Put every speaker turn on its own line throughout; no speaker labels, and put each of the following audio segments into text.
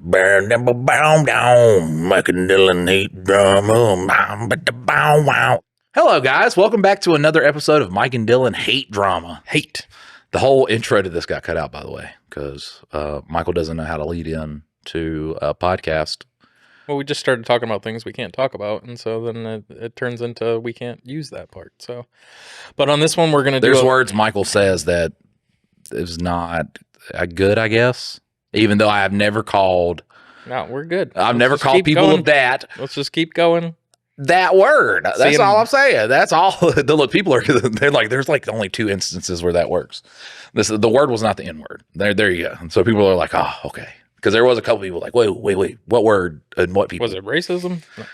Burn them bow down, making Dylan hate drama. Bow wow. Hello, guys. Welcome back to another episode of Mike and Dylan Hate Drama. Hate. The whole intro to this got cut out, by the way, because Michael doesn't know how to lead in to a podcast.
Well, we just started talking about things we can't talk about, and so then it turns into we can't use that part. So, but on this one, we're gonna do.
There's words Michael says that is not good, I guess. Even though I have never called.
No, we're good.
I've never called people of that.
Let's just keep going.
That word. That's all I'm saying. That's all. The people are. They're like. There's like only 2 instances where that works. The word was not the N word. There you go. And so people are like, oh, okay. Because there was a couple people like, wait, what word and what people?
Was it racism? No.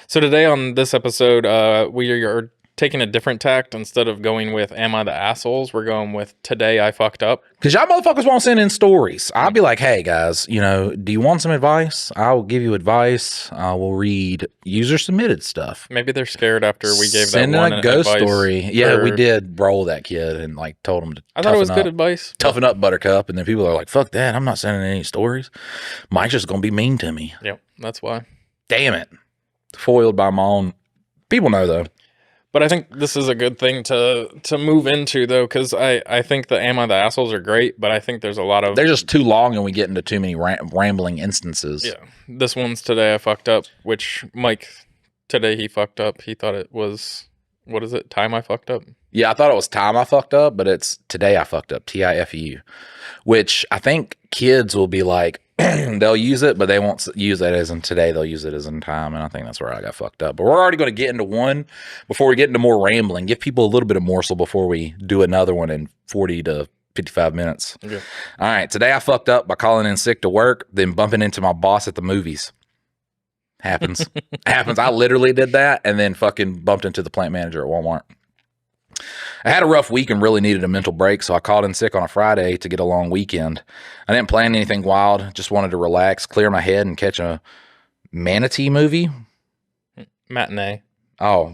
So today on this episode, we are taking a different tact. Instead of going with "Am I the assholes?" we're going with "Today I fucked up."
Because y'all motherfuckers won't send in stories. I'll be like, hey guys, do you want some advice? I will give you advice. I will read user submitted stuff.
Maybe they're scared after we gave
Send
that one
in a ghost story. Yeah, we
for-
did roll that kid and like told him to.
I thought it was
toughen
good
up.
advice.
Toughen up, Buttercup. And then people are like, fuck that. I'm not sending any stories. Mike's just going to be mean to me.
Yep, that's why.
Damn it. Foiled by my own. People know, though.
But I think this is a good thing to move into, though, because I think the "Am I the assholes?" are great, but I think there's a lot of...
They're just too long and we get into too many rambling instances.
Yeah. This one's "Today I fucked up," which Mike, today he fucked up. He thought it was... What is it? Time I fucked up?
Yeah, I thought it was time I fucked up, but it's today I fucked up, TIFU, which I think kids will be like, they'll use it, but they won't use that as in today. They'll use it as in time, and I think that's where I got fucked up. But we're already going to get into one before we get into more rambling. Give people a little bit of morsel before we do another one in 40 to 55 minutes.
Okay.
All right, today I fucked up by calling in sick to work, then bumping into my boss at the movies. Happens. Happens. I literally did that and then fucking bumped into the plant manager at Walmart. I had a rough week and really needed a mental break, so I called in sick on a Friday to get a long weekend. I didn't plan anything wild, just wanted to relax, clear my head, and catch a manatee movie.
Matinee.
Oh.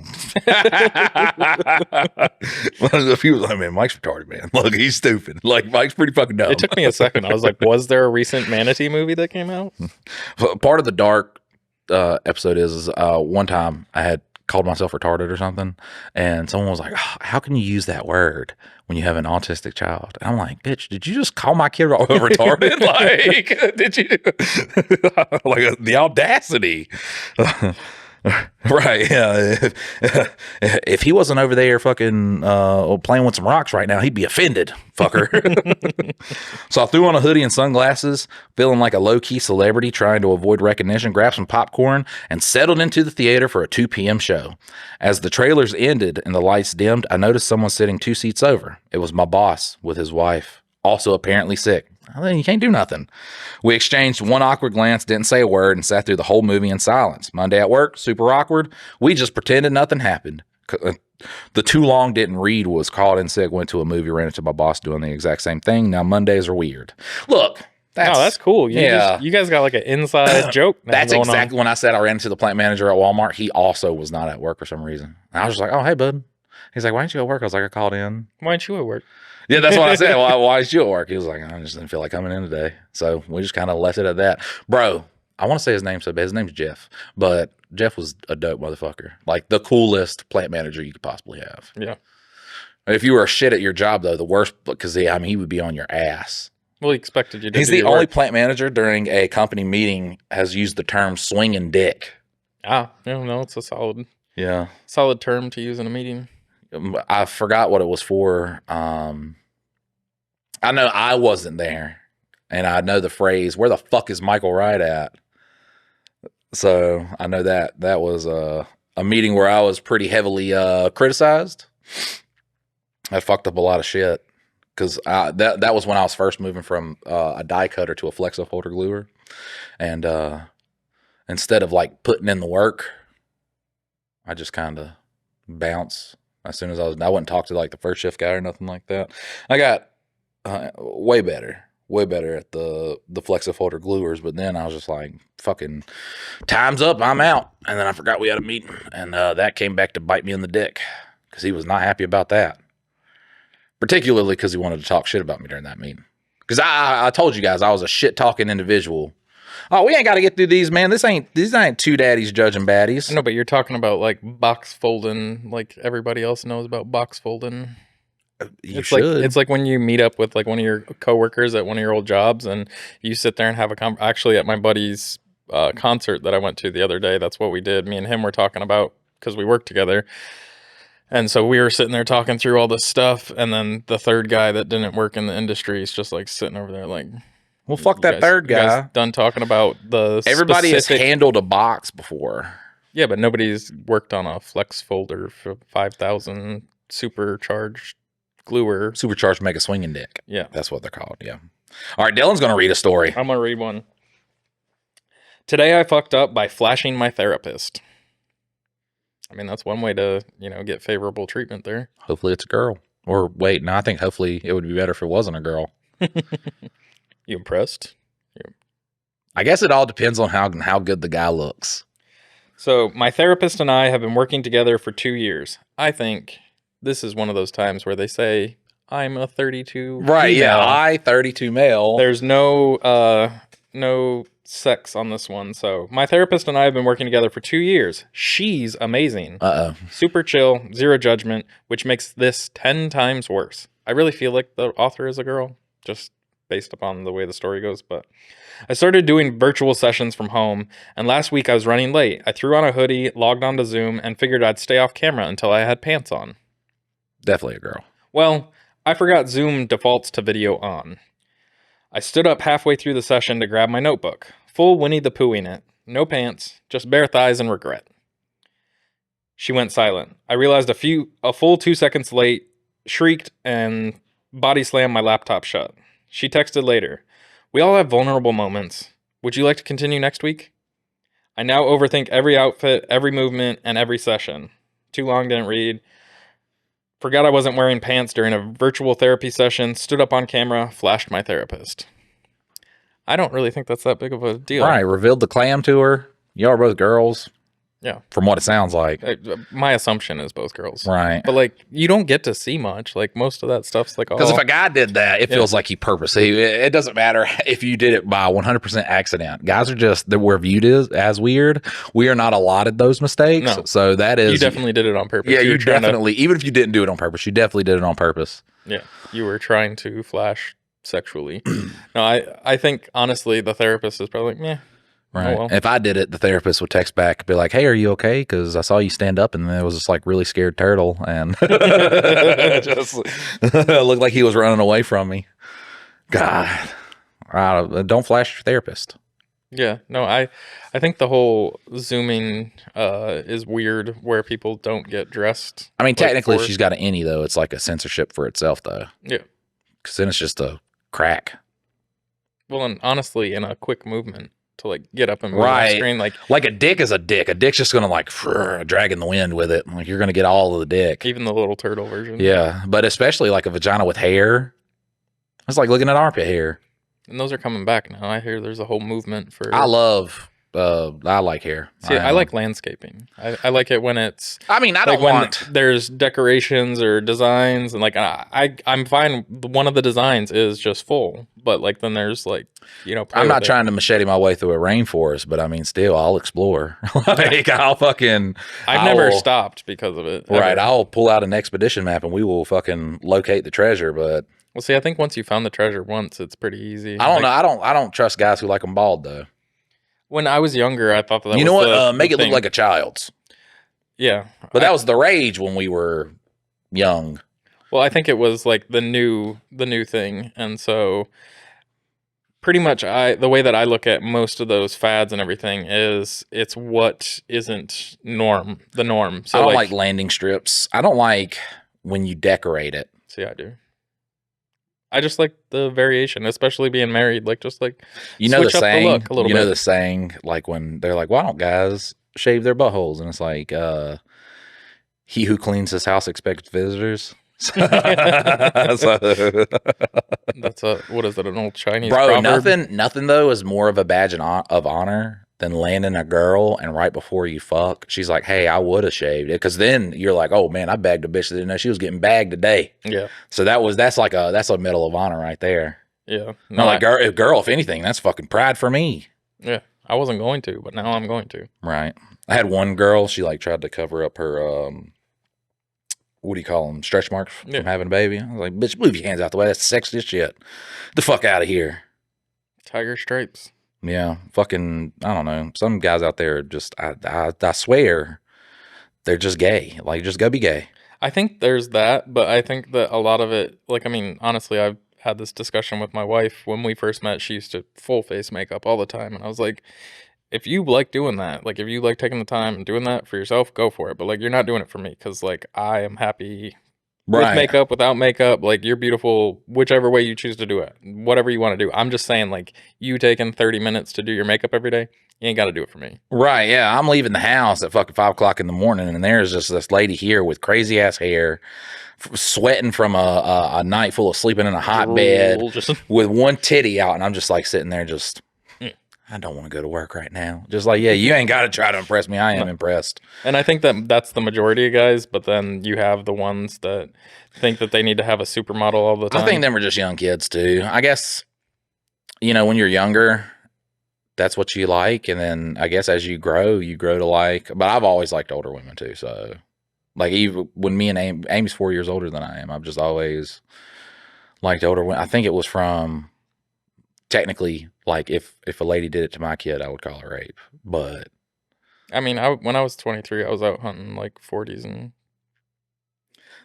One of the people like, man, Mike's retarded, man. Look, he's stupid. Like, Mike's pretty fucking dumb.
It took me a second. I was like, was there a recent manatee movie that came out?
Part of the dark episode is one time I had called myself retarded or something, and someone was like, oh, how can you use that word when you have an autistic child? And I'm like, bitch, did you just call my kid retarded? Like, did you? Like, the audacity. Right, yeah. If he wasn't over there fucking playing with some rocks right now, he'd be offended, fucker. So I threw on a hoodie and sunglasses, feeling like a low-key celebrity trying to avoid recognition, grabbed some popcorn, and settled into the theater for a 2 p.m. show. As the trailers ended and the lights dimmed, I noticed someone sitting 2 seats over. It was my boss with his wife, also apparently sick. Well, you can't do nothing. We exchanged one awkward glance, didn't say a word, and sat through the whole movie in silence. Monday at work, super awkward. We just pretended nothing happened. The too long didn't read was called in sick, went to a movie, ran into my boss doing the exact same thing. Now Mondays are weird. Look.
That's cool. You guys got like an inside joke.
That's exactly when I said I ran into the plant manager at Walmart. He also was not at work for some reason. And I was just like, oh, hey, bud. He's like, why didn't you go to work? I was like, I called in.
Why didn't you at work?
Yeah, that's what I said. Why is you at work? He was like, I just didn't feel like coming in today. So we just kind of left it at that. Bro, I want to say his name so bad. His name's Jeff. But Jeff was a dope motherfucker. Like the coolest plant manager you could possibly have.
Yeah.
If you were a shit at your job, though, the worst, because he would be on your ass.
Well, he expected you to
He's
do
the
your
only
work.
plant manager during a company meeting has used the term swinging dick.
No, it's a solid term to use in a meeting.
I forgot what it was for. I know I wasn't there, and I know the phrase, where the fuck is Michael Wright at? So I know that was a meeting where I was pretty heavily criticized. I fucked up a lot of shit because that was when I was first moving from a die cutter to a flexo folder gluer. And instead of like putting in the work, I just kind of bounce as soon as I wouldn't talk to like the first shift guy or nothing like that. I got way better at the flexo folder gluers, but then I was just like, fucking time's up, I'm out. And then I forgot we had a meeting, and that came back to bite me in the dick because he was not happy about that, particularly because he wanted to talk shit about me during that meeting. Because I told you guys I was a shit talking individual. Oh, we ain't got to get through these, man. These ain't two daddies judging baddies.
No, but you're talking about like box folding, like everybody else knows about box folding.
You
It's
should.
it's like when you meet up with like one of your coworkers at one of your old jobs, and you sit there and have actually at my buddy's concert that I went to the other day. That's what we did. Me and him were talking about because we worked together, and so we were sitting there talking through all this stuff, and then the third guy that didn't work in the industry is just like sitting over there like,
well, fuck that third
you guys
guy.
done talking about the
Everybody
specific...
has handled a box before.
Yeah, but nobody's worked on a flex folder for 5,000 supercharged gluer.
Supercharged mega swinging dick.
Yeah.
That's what they're called. Yeah. All right, Dylan's going to read a story.
I'm going to read one. Today I fucked up by flashing my therapist. I mean, that's one way to, get favorable treatment there.
Hopefully it's a girl. Or wait, no, I think hopefully it would be better if it wasn't a girl.
You impressed?
I guess it all depends on how good the guy looks.
So my therapist and I have been working together for 2 years. I think this is one of those times where they say, I'm a 32
Right,
female.
yeah, I, 32 male.
There's no sex on this one. So my therapist and I have been working together for 2 years. She's amazing.
Uh-oh.
Super chill, zero judgment, which makes this 10 times worse. I really feel like the author is a girl, just based upon the way the story goes. But I started doing virtual sessions from home, and last week I was running late. I threw on a hoodie, logged onto Zoom, and figured I'd stay off camera until I had pants on.
Definitely a girl.
Well, I forgot Zoom defaults to video on. I stood up halfway through the session to grab my notebook. Full Winnie the Pooh in it. No pants, just bare thighs and regret. She went silent. I realized a full 2 seconds late, shrieked, and body slammed my laptop shut. She texted later. We all have vulnerable moments. Would you like to continue next week? I now overthink every outfit, every movement, and every session. Too long, didn't read. Forgot I wasn't wearing pants during a virtual therapy session, stood up on camera, flashed my therapist. I don't really think that's that big of a deal.
Right, revealed the clam to her. Y'all are both girls.
Yeah.
From what it sounds like.
My assumption is both girls.
Right.
But, like, you don't get to see much. Like, most of that stuff's like,
because if a guy did that, it feels like he purposely. It doesn't matter if you did it by 100% accident. Guys are just, we're viewed as weird. We are not allotted those mistakes.
No.
So that is.
You definitely did it on purpose.
Yeah, you definitely, even if you didn't do it on purpose, you definitely did it on purpose.
Yeah. You were trying to flash sexually. No, I think, honestly, the therapist is probably like, meh.
Right.
Oh, well.
If I did it, the therapist would text back and be like, hey, are you okay? Because I saw you stand up and there was this like really scared turtle and just looked like he was running away from me. God, don't flash your therapist.
Yeah, no, I think the whole Zooming is weird where people don't get dressed.
I mean, technically, if she's got an innie, though, it's like a censorship for itself, though.
Yeah.
Because then it's just a crack.
Well, and honestly, in a quick movement to like get up and move on the screen,
like a dick is a dick. A dick's just gonna like drag in the wind with it. Like you're gonna get all of the dick.
Even the little turtle version.
Yeah, but especially like a vagina with hair. It's like looking at armpit hair.
And those are coming back now. I hear there's a whole movement for.
I like hair.
See, I like landscaping. I like it when it's.
I mean, I
like
don't want.
There's decorations or designs, and like I'm fine. One of the designs is just full, but like then there's like
I'm not trying to machete my way through a rainforest, but I mean, still, I'll explore. Like
I've never stopped because of it.
Right, I'll pull out an expedition map and we will fucking locate the treasure. But
well, see, I think once you found the treasure once, it's pretty easy.
I don't know. I don't trust guys who like them bald though.
When I was younger, I thought that.
You know what? Make it look like a child's.
Yeah,
but that was the rage when we were young.
Well, I think it was like the new thing, and so pretty much the way that I look at most of those fads and everything is it's what isn't the norm. So
I don't like landing strips. I don't like when you decorate it.
See, I do. I just like the variation, especially being married. Like, just like
the saying.
The look a little bit.
The saying, like when they're like, "Why don't guys shave their buttholes?" And it's like, "He who cleans his house expects visitors."
That's what is it? An old Chinese proverb?
Nothing though is more of a badge of honor than landing a girl and right before you fuck, she's like, "Hey, I would have shaved it," because then you're like, "Oh man, I bagged a bitch that didn't know she was getting bagged today."
Yeah.
So that's a medal of honor right there.
Yeah.
No, like girl, if anything, that's fucking pride for me.
Yeah, I wasn't going to, but now I'm going to.
Right. I had one girl, she like tried to cover up her what do you call them? Stretch marks from having a baby. I was like, bitch, move your hands out the way. That's sexy as shit. Get the fuck out of here.
Tiger stripes.
Yeah. Fucking, I don't know. Some guys out there just, I swear, they're just gay. Like, just go be gay.
I think there's that, but I think that a lot of it, like, I mean, honestly, I've had this discussion with my wife. When we first met, she used to full face makeup all the time. And I was like, if you like doing that, like, if you like taking the time and doing that for yourself, go for it. But, like, you're not doing it for me because, like, I am happy with makeup, without makeup. Like, you're beautiful, whichever way you choose to do it, whatever you want to do. I'm just saying, like, you taking 30 minutes to do your makeup every day, you ain't got to do it for me.
Right, yeah. I'm leaving the house at fucking 5 o'clock in the morning, and there's just this lady here with crazy ass hair, sweating from a night full of sleeping in a hot bed with one titty out, and I'm just like sitting there just, I don't want to go to work right now. Just like, yeah, you ain't got to try to impress me. I am impressed.
And I think that that's the majority of guys, but then you have the ones that think that they need to have a supermodel all the time.
I think them are just young kids too. I guess, you know, when you're younger, that's what you like. And then I guess as you grow to like, but I've always liked older women too. So like even when me and Amy's 4 years older than I am, I've just always liked older women. I think it was from technically like if a lady did it to my kid, I would call it rape. But
I mean, when I was 23, I was out hunting like 40s, and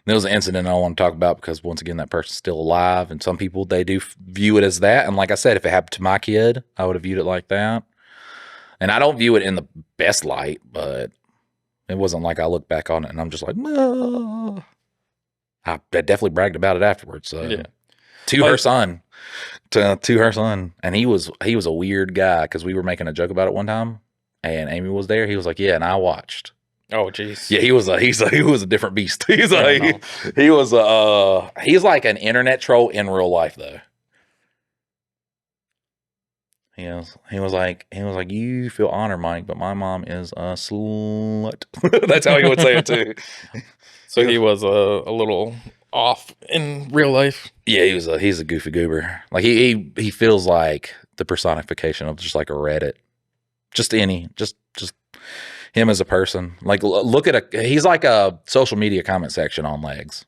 there was an incident I don't want to talk about because once again, that person's still alive, and some people they do view it as that. And like I said, if it happened to my kid, I would have viewed it like that. And I don't view it in the best light, but it wasn't like I look back on it and I'm just like, no. I definitely bragged about it afterwards. So
yeah.
To her son, and he was a weird guy because we were making a joke about it one time, and Amy was there. He was like, yeah, and I watched.
Oh, jeez.
Yeah, he was a different beast. He's like he's like an internet troll in real life though. He was like, you feel honored, Mike, but my mom is a slut. That's how he would say it too.
So he was a little off in real life.
Yeah, he's a goofy goober. Like he feels like the personification of just like a Reddit. Just him as a person. Like look at he's like a social media comment section on legs.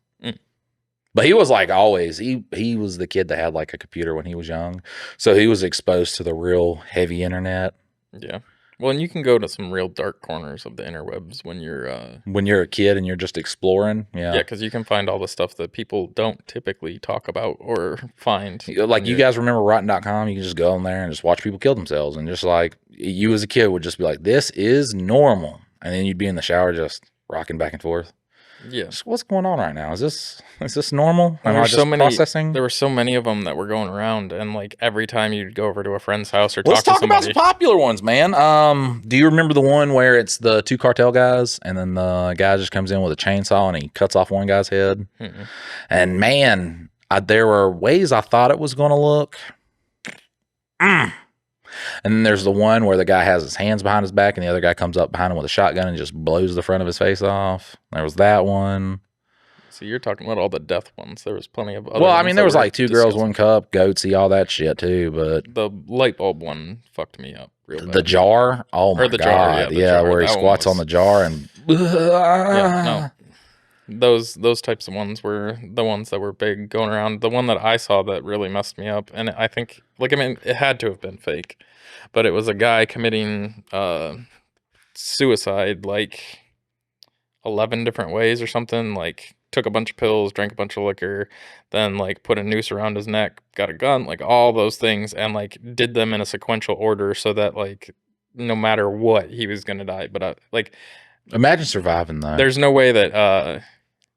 But he was like always, he was the kid that had like a computer when he was young. So he was exposed to the real heavy internet.
Yeah. Well, and you can go to some real dark corners of the interwebs when you're
a kid and you're just exploring. Yeah.
Yeah, because you can find all the stuff that people don't typically talk about or find.
Like you guys remember rotten.com? You can just go on there and just watch people kill themselves. And just like you as a kid would just be like, this is normal. And then you'd be in the shower just rocking back and forth.
Yeah.
So what's going on right now? Is this normal?
Am I just processing? There were so many of them that were going around, and like every time you'd go over to a friend's house or
let's
talk to somebody.
About some popular ones, man. Do you remember the one where it's the two cartel guys, and then the guy just comes in with a chainsaw and he cuts off one guy's head? Mm-hmm. And man, there were ways I thought it was going to look. And then there's the one where the guy has his hands behind his back and the other guy comes up behind him with a shotgun and just blows the front of his face off. There was that one.
So you're talking about all the death ones. There was plenty of other
Well, I mean, there was like two girls, one cup, goatsy, all that shit too. But
the light bulb one fucked me up real bad.
The jar? Oh my God.
Jar,
yeah, where he squats on the jar and...
Yeah, no. Those types of ones were the ones that were big going around. The one that I saw that really messed me up, and I think, like, I mean, it had to have been fake, but it was a guy committing suicide like 11 different ways or something. Like, took a bunch of pills, drank a bunch of liquor, then like put a noose around his neck, got a gun, like all those things, and like did them in a sequential order so that like no matter what he was gonna die. But like,
imagine surviving that.
There's no way that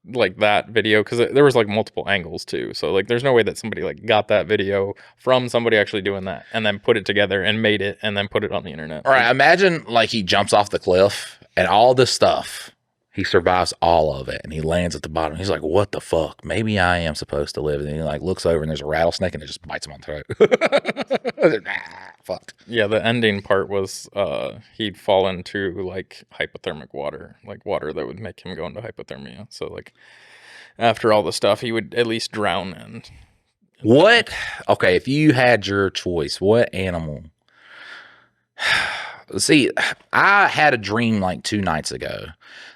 like that video, because there was like multiple angles too, so like there's no way that somebody like got that video from somebody actually doing that and then put it together and made it and then put it on the internet.
All right, imagine like he jumps off the cliff and all this stuff, he survives all of it and he lands at the bottom. He's like, what the fuck? Maybe I am supposed to live. And he like looks over and there's a rattlesnake and it just bites him on the throat. Fucked.
Yeah, the ending part was he'd fall into like hypothermic water, like water that would make him go into hypothermia. So like after all the stuff, he would at least drown. And
what? Okay, if you had your choice, what animal See, I had a dream like 2 nights ago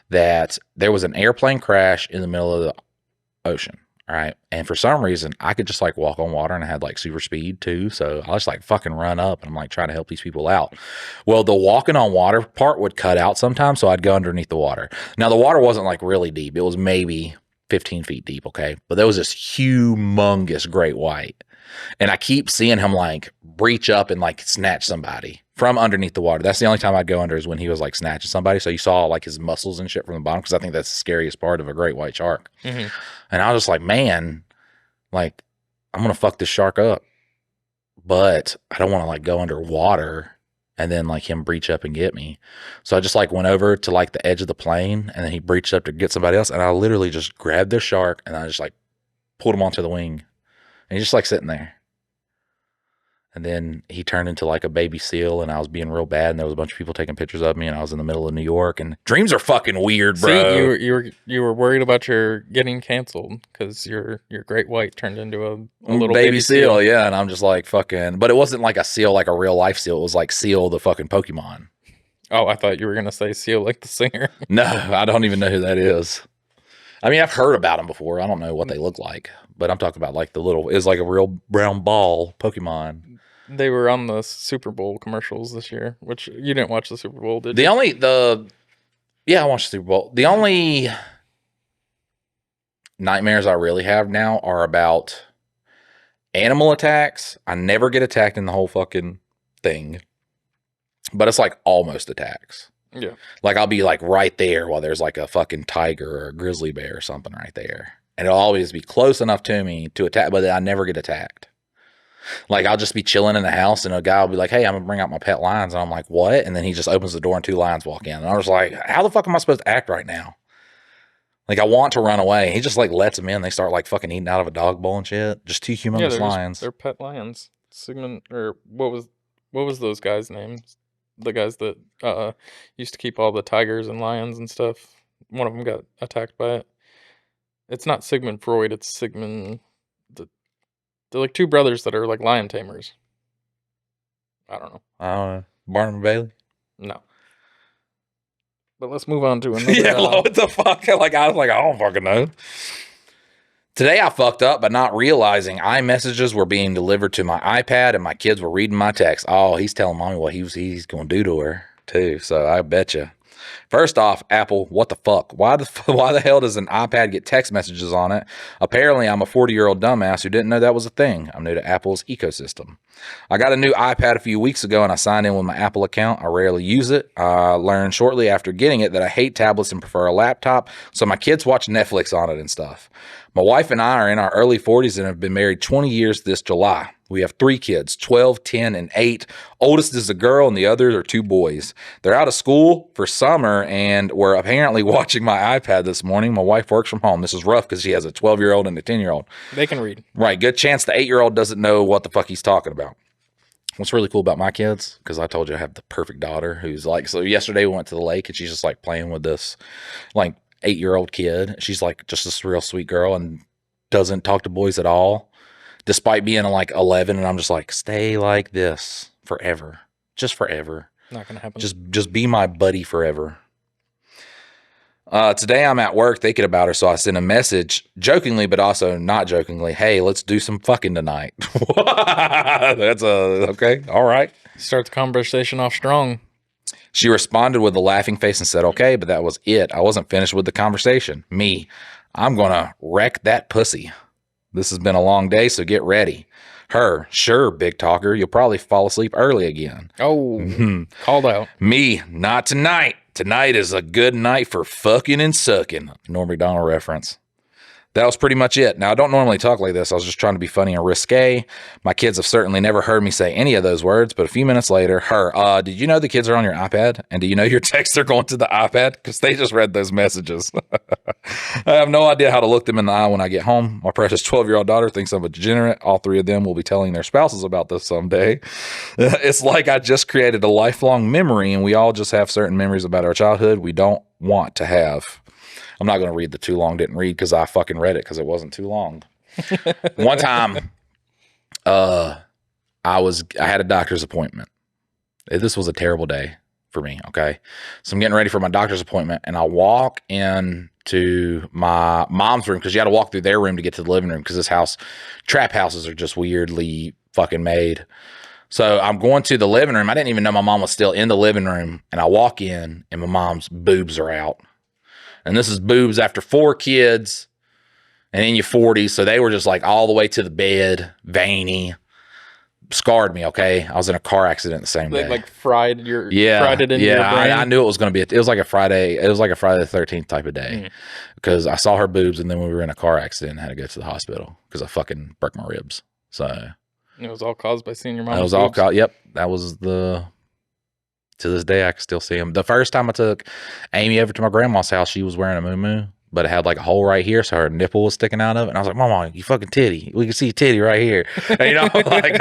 that there was an airplane crash in the middle of the ocean. All right. And for some reason, I could just like walk on water, and I had like super speed too. So I just like fucking run up, and I'm like trying to help these people out. Well, the walking on water part would cut out sometimes. So I'd go underneath the water. Now, the water wasn't like really deep. It was maybe 15 feet deep. Okay. But there was this humongous great white. And I keep seeing him like reach up and like snatch somebody from underneath the water. That's the only time I'd go under, is when he was like snatching somebody. So you saw like his muscles and shit from the bottom, because I think that's the scariest part of a great white shark. Mm-hmm. And I was just like, man, like I'm going to fuck this shark up. But I don't want to like go underwater and then like him breach up and get me. So I just like went over to like the edge of the plane, and then he breached up to get somebody else. And I literally just grabbed this shark, and I just like pulled him onto the wing. And he's just like sitting there. And then he turned into like a baby seal, and I was being real bad, and there was a bunch of people taking pictures of me, and I was in the middle of New York, and dreams are fucking weird, bro.
See, you were worried about your getting canceled because your great white turned into a little baby seal.
Yeah. And I'm just like fucking, but it wasn't like a seal, like a real life seal. It was like Seal the fucking Pokemon.
Oh, I thought you were going to say Seal like the singer.
No, I don't even know who that is. I mean, I've heard about them before. I don't know what they look like, but I'm talking about like the little, it's like a real brown ball Pokemon.
They were on the Super Bowl commercials this year, which you didn't watch the Super Bowl, did you?
Yeah, I watched the Super Bowl. The only nightmares I really have now are about animal attacks. I never get attacked in the whole fucking thing, but it's like almost attacks.
Yeah.
Like I'll be like right there while there's like a fucking tiger or a grizzly bear or something right there. And it'll always be close enough to me to attack, but I never get attacked. Like I'll just be chilling in the house, and a guy will be like, hey, I'm gonna bring out my pet lions. And I'm like, what? And then he just opens the door and 2 lions walk in. And I was like, how the fuck am I supposed to act right now? Like I want to run away. He just like lets them in. They start like fucking eating out of a dog bowl and shit. Just 2 humongous lions.
They're pet lions. Sigmund, or what was those guys' names? The guys that used to keep all the tigers and lions and stuff. One of them got attacked by it. It's not Sigmund Freud. It's Sigmund. They're like 2 brothers that are like lion tamers. I don't know.
Barnum and Bailey?
No. But let's move on to another.
Yeah, what the fuck? Like I was like, I don't fucking know. Today I fucked up by not realizing iMessages were being delivered to my iPad, and my kids were reading my text. Oh, he's telling mommy what he's going to do to her too. So I bet you. First off, Apple, what the fuck? Why the hell does an iPad get text messages on it? Apparently, I'm a 40-year-old dumbass who didn't know that was a thing. I'm new to Apple's ecosystem. I got a new iPad a few weeks ago, and I signed in with my Apple account. I rarely use it. I learned shortly after getting it that I hate tablets and prefer a laptop, so my kids watch Netflix on it and stuff. My wife and I are in our early 40s and have been married 20 years this July. We have 3 kids, 12, 10, and 8. Oldest is a girl, and the others are 2 boys. They're out of school for summer, and we're apparently watching my iPad this morning. My wife works from home. This is rough because she has a 12-year-old and a 10-year-old.
They can read.
Right. Good chance the 8-year-old doesn't know what the fuck he's talking about. What's really cool about my kids, because I told you I have the perfect daughter who's like, so yesterday we went to the lake, and she's just like playing with this like 8-year-old kid. She's like just this real sweet girl and doesn't talk to boys at all, despite being like 11. And I'm just like, stay like this forever, just forever.
Not gonna happen.
Just be my buddy forever. Today I'm at work thinking about her, so I sent a message jokingly, but also not jokingly. Hey, let's do some fucking tonight. That's okay. All right.
Start the conversation off strong.
She responded with a laughing face and said, okay, but that was it. I wasn't finished with the conversation. Me, I'm going to wreck that pussy. This has been a long day, so get ready. Her, sure, big talker. You'll probably fall asleep early again.
Oh, called out.
Me, not tonight. Tonight is a good night for fucking and sucking. Norm Macdonald reference. That was pretty much it. Now, I don't normally talk like this. I was just trying to be funny and risque. My kids have certainly never heard me say any of those words, but a few minutes later, her, did you know the kids are on your iPad? And do you know your texts are going to the iPad? Because they just read those messages. I have no idea how to look them in the eye when I get home. My precious 12-year-old daughter thinks I'm a degenerate. All 3 of them will be telling their spouses about this someday. It's like I just created a lifelong memory, and we all just have certain memories about our childhood we don't want to have. I'm not going to read the too long didn't read because I fucking read it because it wasn't too long. One time, I had a doctor's appointment. This was a terrible day. for me. Okay. So I'm getting ready for my doctor's appointment, and I walk in to my mom's room, because you got to walk through their room to get to the living room, because this house, trap houses are just weirdly fucking made. So I'm going to the living room. I didn't even know my mom was still in the living room. And I walk in, and my mom's boobs are out. And this is boobs after 4 kids and in your 40s. So they were just like all the way to the bed, veiny. Scarred me, okay? I was in a car accident the same day.
Like fried it into your brain.
I knew it was going to be. It was like a Friday. It was like a Friday the 13th type of day, because I saw her boobs, and then we were in a car accident and had to go to the hospital because I fucking broke my ribs. So
it was all caused by seeing your mom.
It was all caused. Yep, that was the. To this day, I can still see them. The first time I took Amy over to my grandma's house, she was wearing a muumuu, but it had like a hole right here, so her nipple was sticking out of it. And I was like, "Mama, you fucking titty! We can see your titty right here." And, like,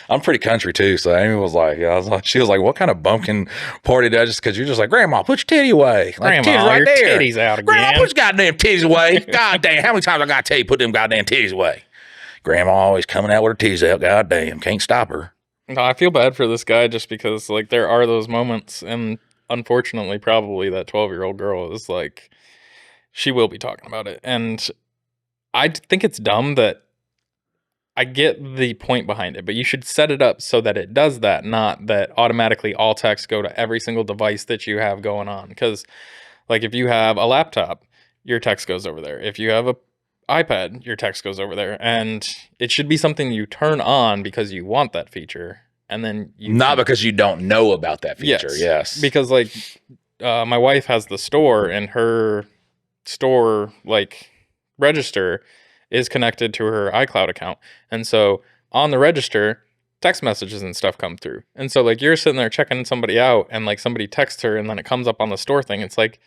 I'm pretty country too. So Amy was like, she was like, "What kind of bumpkin party did I just?" Because you're just like, "Grandma, put your titty away." Like,
Grandma,
right
your
there.
titties out again.
Grandma, put your goddamn titties away. God damn, how many times I gotta tell you put them goddamn titties away? Grandma always coming out with her titties out. God damn, can't stop her.
No, I feel bad for this guy just because, like, there are those moments, and unfortunately, probably that 12-year-old girl is like, she will be talking about it. And I think it's dumb that I get the point behind it, but you should set it up so that it does that, not that automatically all texts go to every single device that you have going on. Because, like, if you have a laptop, your text goes over there. If you have a iPad, your text goes over there, and it should be something you turn on because you want that feature, and then you
not because you don't know about that feature. Yes.
Because like my wife has the store, and her store like register is connected to her iCloud account, and so on the register, text messages and stuff come through, and so like you're sitting there checking somebody out, and like somebody texts her, and then it comes up on the store thing. It's like,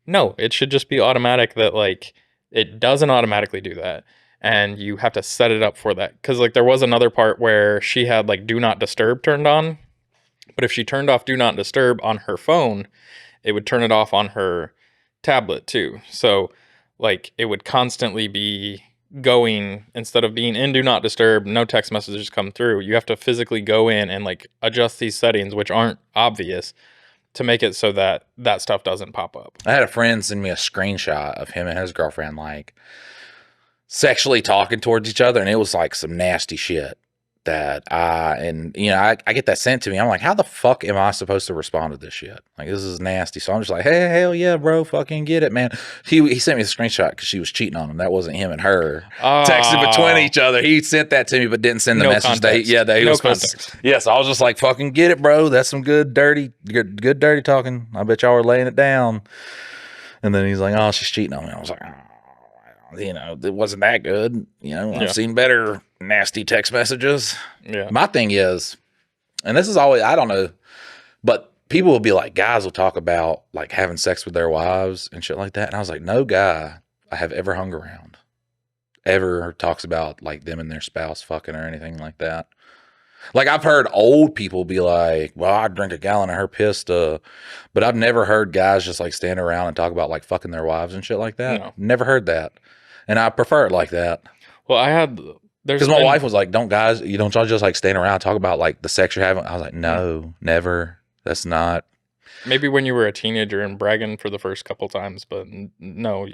no, it should just be automatic. That like it doesn't automatically do that, and you have to set it up for that. Because like there was another part where she had like do not disturb turned on, but if she turned off do not disturb on her phone, it would turn it off on her tablet too. So like it would constantly be going, instead of being in do not disturb, no text messages come through. You have to physically go in and like adjust these settings, which aren't obvious, to make it so that that stuff doesn't pop up.
I had a friend send me a screenshot of him and his girlfriend like sexually talking towards each other, and it was like some nasty shit that I get that sent to me. I'm like, how the fuck am I supposed to respond to this shit? Like, this is nasty. So I'm just like, hey, hell yeah, bro, fucking get it, man. He sent me the screenshot because she was cheating on him. That wasn't him and her texting between each other. He sent that to me, but didn't send the message. That he was supposed to. Yeah, so I was just like, fucking get it, bro. That's some good dirty talking. I bet y'all were laying it down. And then he's like, oh, she's cheating on me. I was like, it wasn't that good. I've seen better nasty text messages. Yeah. My thing is, and this is always, I don't know, but people will be like, guys will talk about like having sex with their wives and shit like that. And I was like, no guy I have ever hung around ever talks about like them and their spouse fucking or anything like that. Like, I've heard old people be like, well, I'd drink a gallon of her piss, but I've never heard guys just like stand around and talk about like fucking their wives and shit like that. No. Never heard that. And I prefer it like that.
Well,
because my wife was like, don't y'all just like stand around and talk about like the sex you're having? I was like, no, never. That's not.
Maybe when you were a teenager and bragging for the first couple times, but no.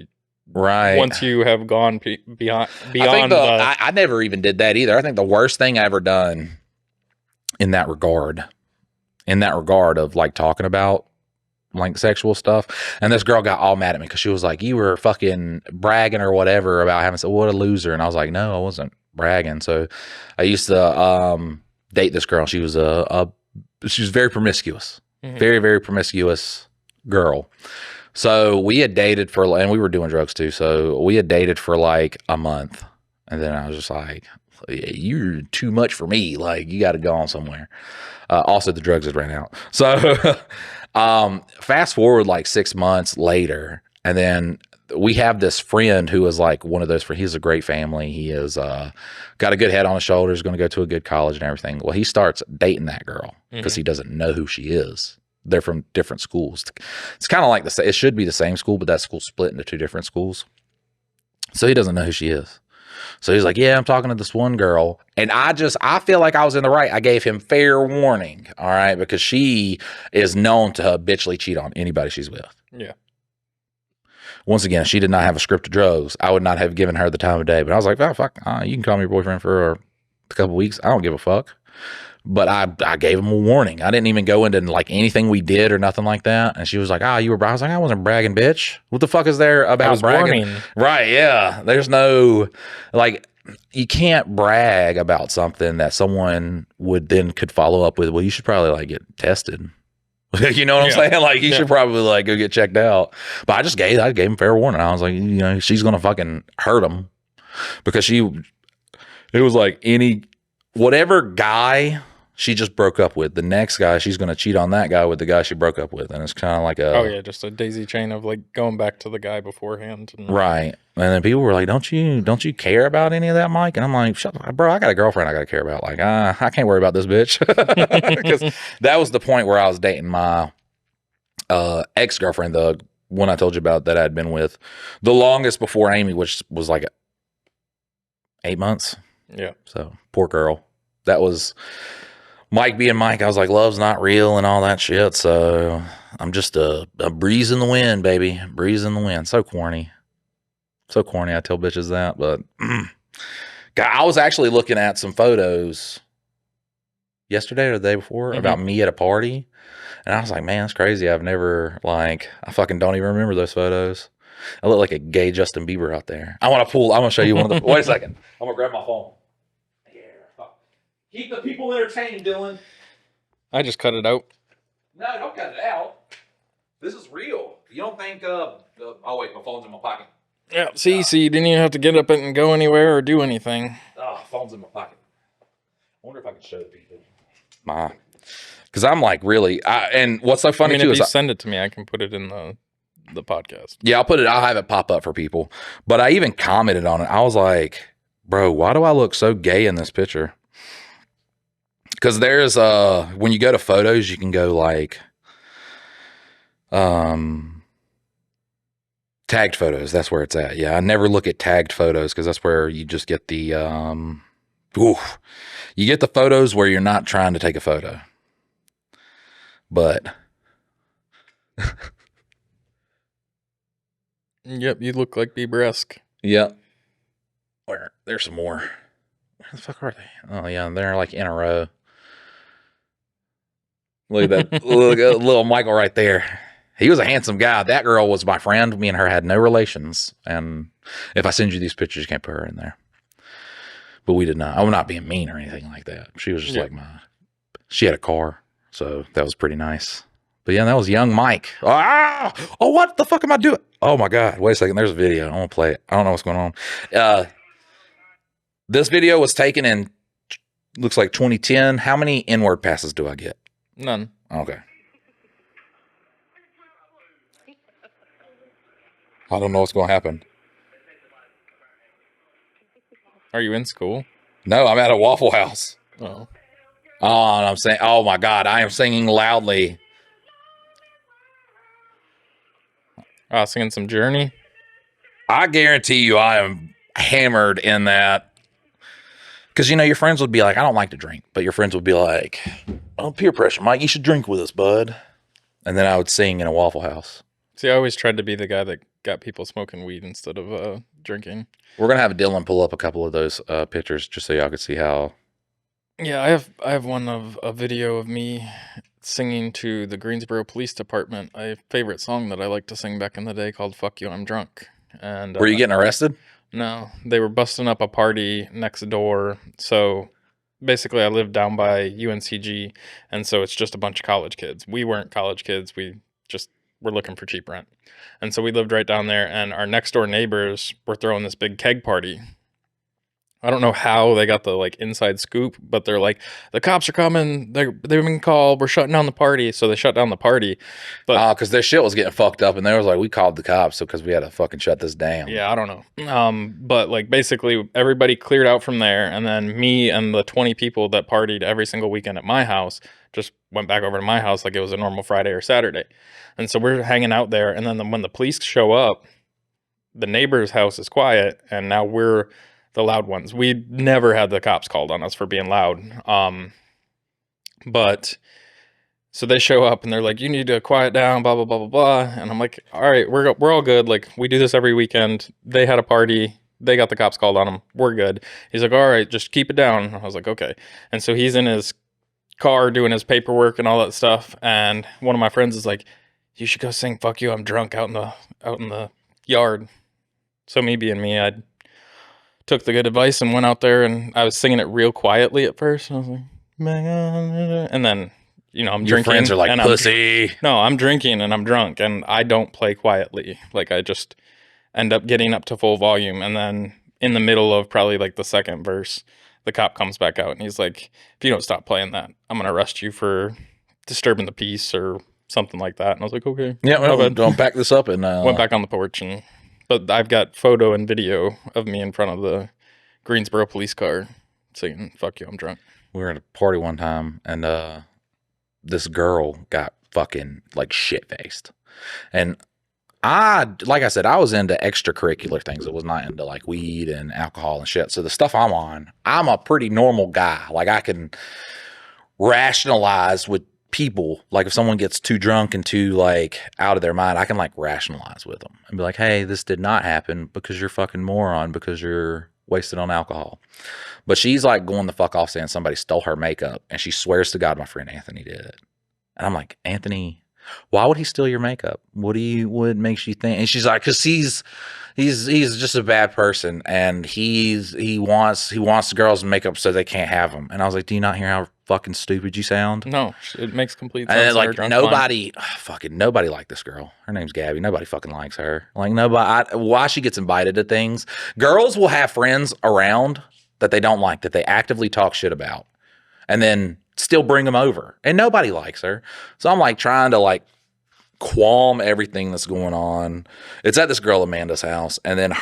Right.
Once you have gone beyond
I never even did that either. I think the worst thing I ever done in that regard of like talking about like sexual stuff, and this girl got all mad at me because she was like, you were fucking bragging or whatever about having, so what a loser. And I was like, no, I wasn't bragging. So I used to date this girl. She was she was very promiscuous. Very, very promiscuous girl. So we had dated and we were doing drugs too. So we had dated for like a month, and then I was just like, you're too much for me. Like, you got to go on somewhere. Also, the drugs had ran out. So fast forward like 6 months later, and then we have this friend who is like one of those, he's a great family. He is got a good head on his shoulders, going to go to a good college and everything. Well, he starts dating that girl because he doesn't know who she is. They're from different schools. It's kind of like it should be the same school, but that school split into 2 different schools. So he doesn't know who she is. So he's like, yeah, I'm talking to this one girl. And I feel like I was in the right. I gave him fair warning. All right. Because she is known to habitually cheat on anybody she's with.
Yeah.
Once again, she did not have a script of drugs. I would not have given her the time of day. But I was like, oh, fuck. You can call me your boyfriend for a couple weeks. I don't give a fuck. But I gave him a warning. I didn't even go into like anything we did or nothing like that. And she was like, you were bragging. I was like, I wasn't bragging, bitch. What the fuck is there about bragging?
Warning.
Right, yeah. There's no, like, you can't brag about something that someone could follow up with, well, you should probably like get tested. You know what I'm saying? Like, you should probably like go get checked out. But I gave him fair warning. I was like, she's going to fucking hurt him because it was like whatever guy she just broke up with, the next guy, she's going to cheat on that guy with the guy she broke up with. And it's kind of like
just a daisy chain of like going back to the guy beforehand.
Right. And then people were like, don't you care about any of that, Mike? And I'm like, shut up, bro, I got a girlfriend I got to care about. Like, I can't worry about this bitch. Because that was the point where I was dating my ex-girlfriend, the one I told you about that I'd been with the longest before Amy, which was like 8 months.
Yeah.
So poor girl. That was Mike being Mike. I was like, love's not real and all that shit. So I'm just a breeze in the wind, baby. Breeze in the wind. So corny. So corny. I tell bitches that. But God, I was actually looking at some photos yesterday or the day before about me at a party. And I was like, man, that's crazy. I've never, like, I fucking don't even remember those photos. I look like a gay Justin Bieber out there. I'm going to show you one of the, wait a second. I'm going to grab my phone. Keep the people entertained, Dylan.
I just cut it out.
No, don't cut it out. This is real. You don't think, oh wait, my phone's in my pocket.
Yeah, see, you didn't even have to get up and go anywhere or do anything.
Phone's in my pocket. I wonder if I can show people. Because I'm like really, and what's so funny too
if
is
you send it to me, I can put it in the podcast.
Yeah, I'll have it pop up for people. But I even commented on it. I was like, bro, why do I look so gay in this picture? Because there's when you go to photos, you can go like tagged photos. That's where it's at. Yeah, I never look at tagged photos because that's where you just get the you get the photos where you're not trying to take a photo. But
yep, you look like Bieber-esque.
Yep. There's some more. Where the fuck are they? Oh yeah, they're like in a row. Look at that little Michael right there. He was a handsome guy. That girl was my friend. Me and her had no relations. And if I send you these pictures, you can't put her in there. But we did not. I'm not being mean or anything like that. She was just like she had a car. So that was pretty nice. But yeah, that was young Mike. Oh, what the fuck am I doing? Oh my God. Wait a second. There's a video. I want to play it. I don't know what's going on. This video was taken in, looks like 2010. How many N-word passes do I get?
None.
Okay. I don't know what's going to happen.
Are you in school?
No, I'm at a Waffle House.
Oh.
Oh, and I'm saying, oh my God, I am singing loudly.
Singing some Journey?
I guarantee you I am hammered in that. Because, your friends would be like, I don't like to drink. But your friends would be like, oh, peer pressure, Mike, you should drink with us, bud. And then I would sing in a Waffle House.
See, I always tried to be the guy that got people smoking weed instead of drinking.
We're going to have Dylan pull up a couple of those pictures just so y'all could see how.
Yeah, I have one of a video of me singing to the Greensboro Police Department a favorite song that I liked to sing back in the day called Fuck You, I'm Drunk. And
were you getting arrested?
No, they were busting up a party next door. So basically I lived down by UNCG, and so it's just a bunch of college kids. We weren't college kids. We just were looking for cheap rent. And so we lived right down there, and our next door neighbors were throwing this big keg party. I don't know how they got the inside scoop, but they're like, the cops are coming. They've been called. We're shutting down the party. So they shut down the party. But
because their shit was getting fucked up, and they was like, we called the cops because we had to fucking shut this down.
Yeah, I don't know. But basically everybody cleared out from there, and then me and the 20 people that partied every single weekend at my house just went back over to my house like it was a normal Friday or Saturday. And so we're hanging out there, and then when the police show up, the neighbor's house is quiet, and now we're the loud ones. We never had the cops called on us for being loud. But so they show up and they're like, you need to quiet down, blah, blah, blah, blah, blah. And I'm like, all right, we're all good. Like, we do this every weekend. They had a party. They got the cops called on them. We're good. He's like, all right, just keep it down. I was like, okay. And so he's in his car doing his paperwork and all that stuff. And one of my friends is like, you should go sing "Fuck You, I'm Drunk" out in the yard. So me being me, I took the good advice and went out there, and I was singing it real quietly at first. And I was like, and then, you know, I'm
Your
drinking.
friends are like,
and
pussy.
No, I'm drinking and I'm drunk, and I don't play quietly. Like, I just end up getting up to full volume, and then in the middle of probably like the second verse, the cop comes back out and he's like, if you don't stop playing that, I'm gonna arrest you for disturbing the peace or something like that. And I was like, okay.
Yeah, well, don't pack this up and
Went back on the porch, but I've got photo and video of me in front of the Greensboro police car singing "Fuck You, I'm Drunk."
We were at a party one time, and this girl got fucking like shit faced, and like I said, I was into extracurricular things. It was not into like weed and alcohol and shit. So the stuff I'm on, I'm a pretty normal guy. Like, I can rationalize with people. Like, if someone gets too drunk and too like out of their mind, I can like rationalize with them and be like, hey, this did not happen because you're fucking moron, because you're wasted on alcohol. But she's like going the fuck off saying somebody stole her makeup, and she swears to God my friend Anthony did it. And I'm like, Anthony, why would he steal your makeup? What makes you think? And she's like, because he's just a bad person, and he wants the girls' makeup so they can't have them. And I was like, do you not hear how fucking stupid you sound?
No, it makes complete sense.
And then, like, nobody liked this girl. Her name's Gabby. Nobody fucking likes her. Like, nobody. Why she gets invited to things? Girls will have friends around that they don't like, that they actively talk shit about, and then still bring them over, and nobody likes her. So I'm like trying to like qualm everything that's going on. It's at this girl Amanda's house, and then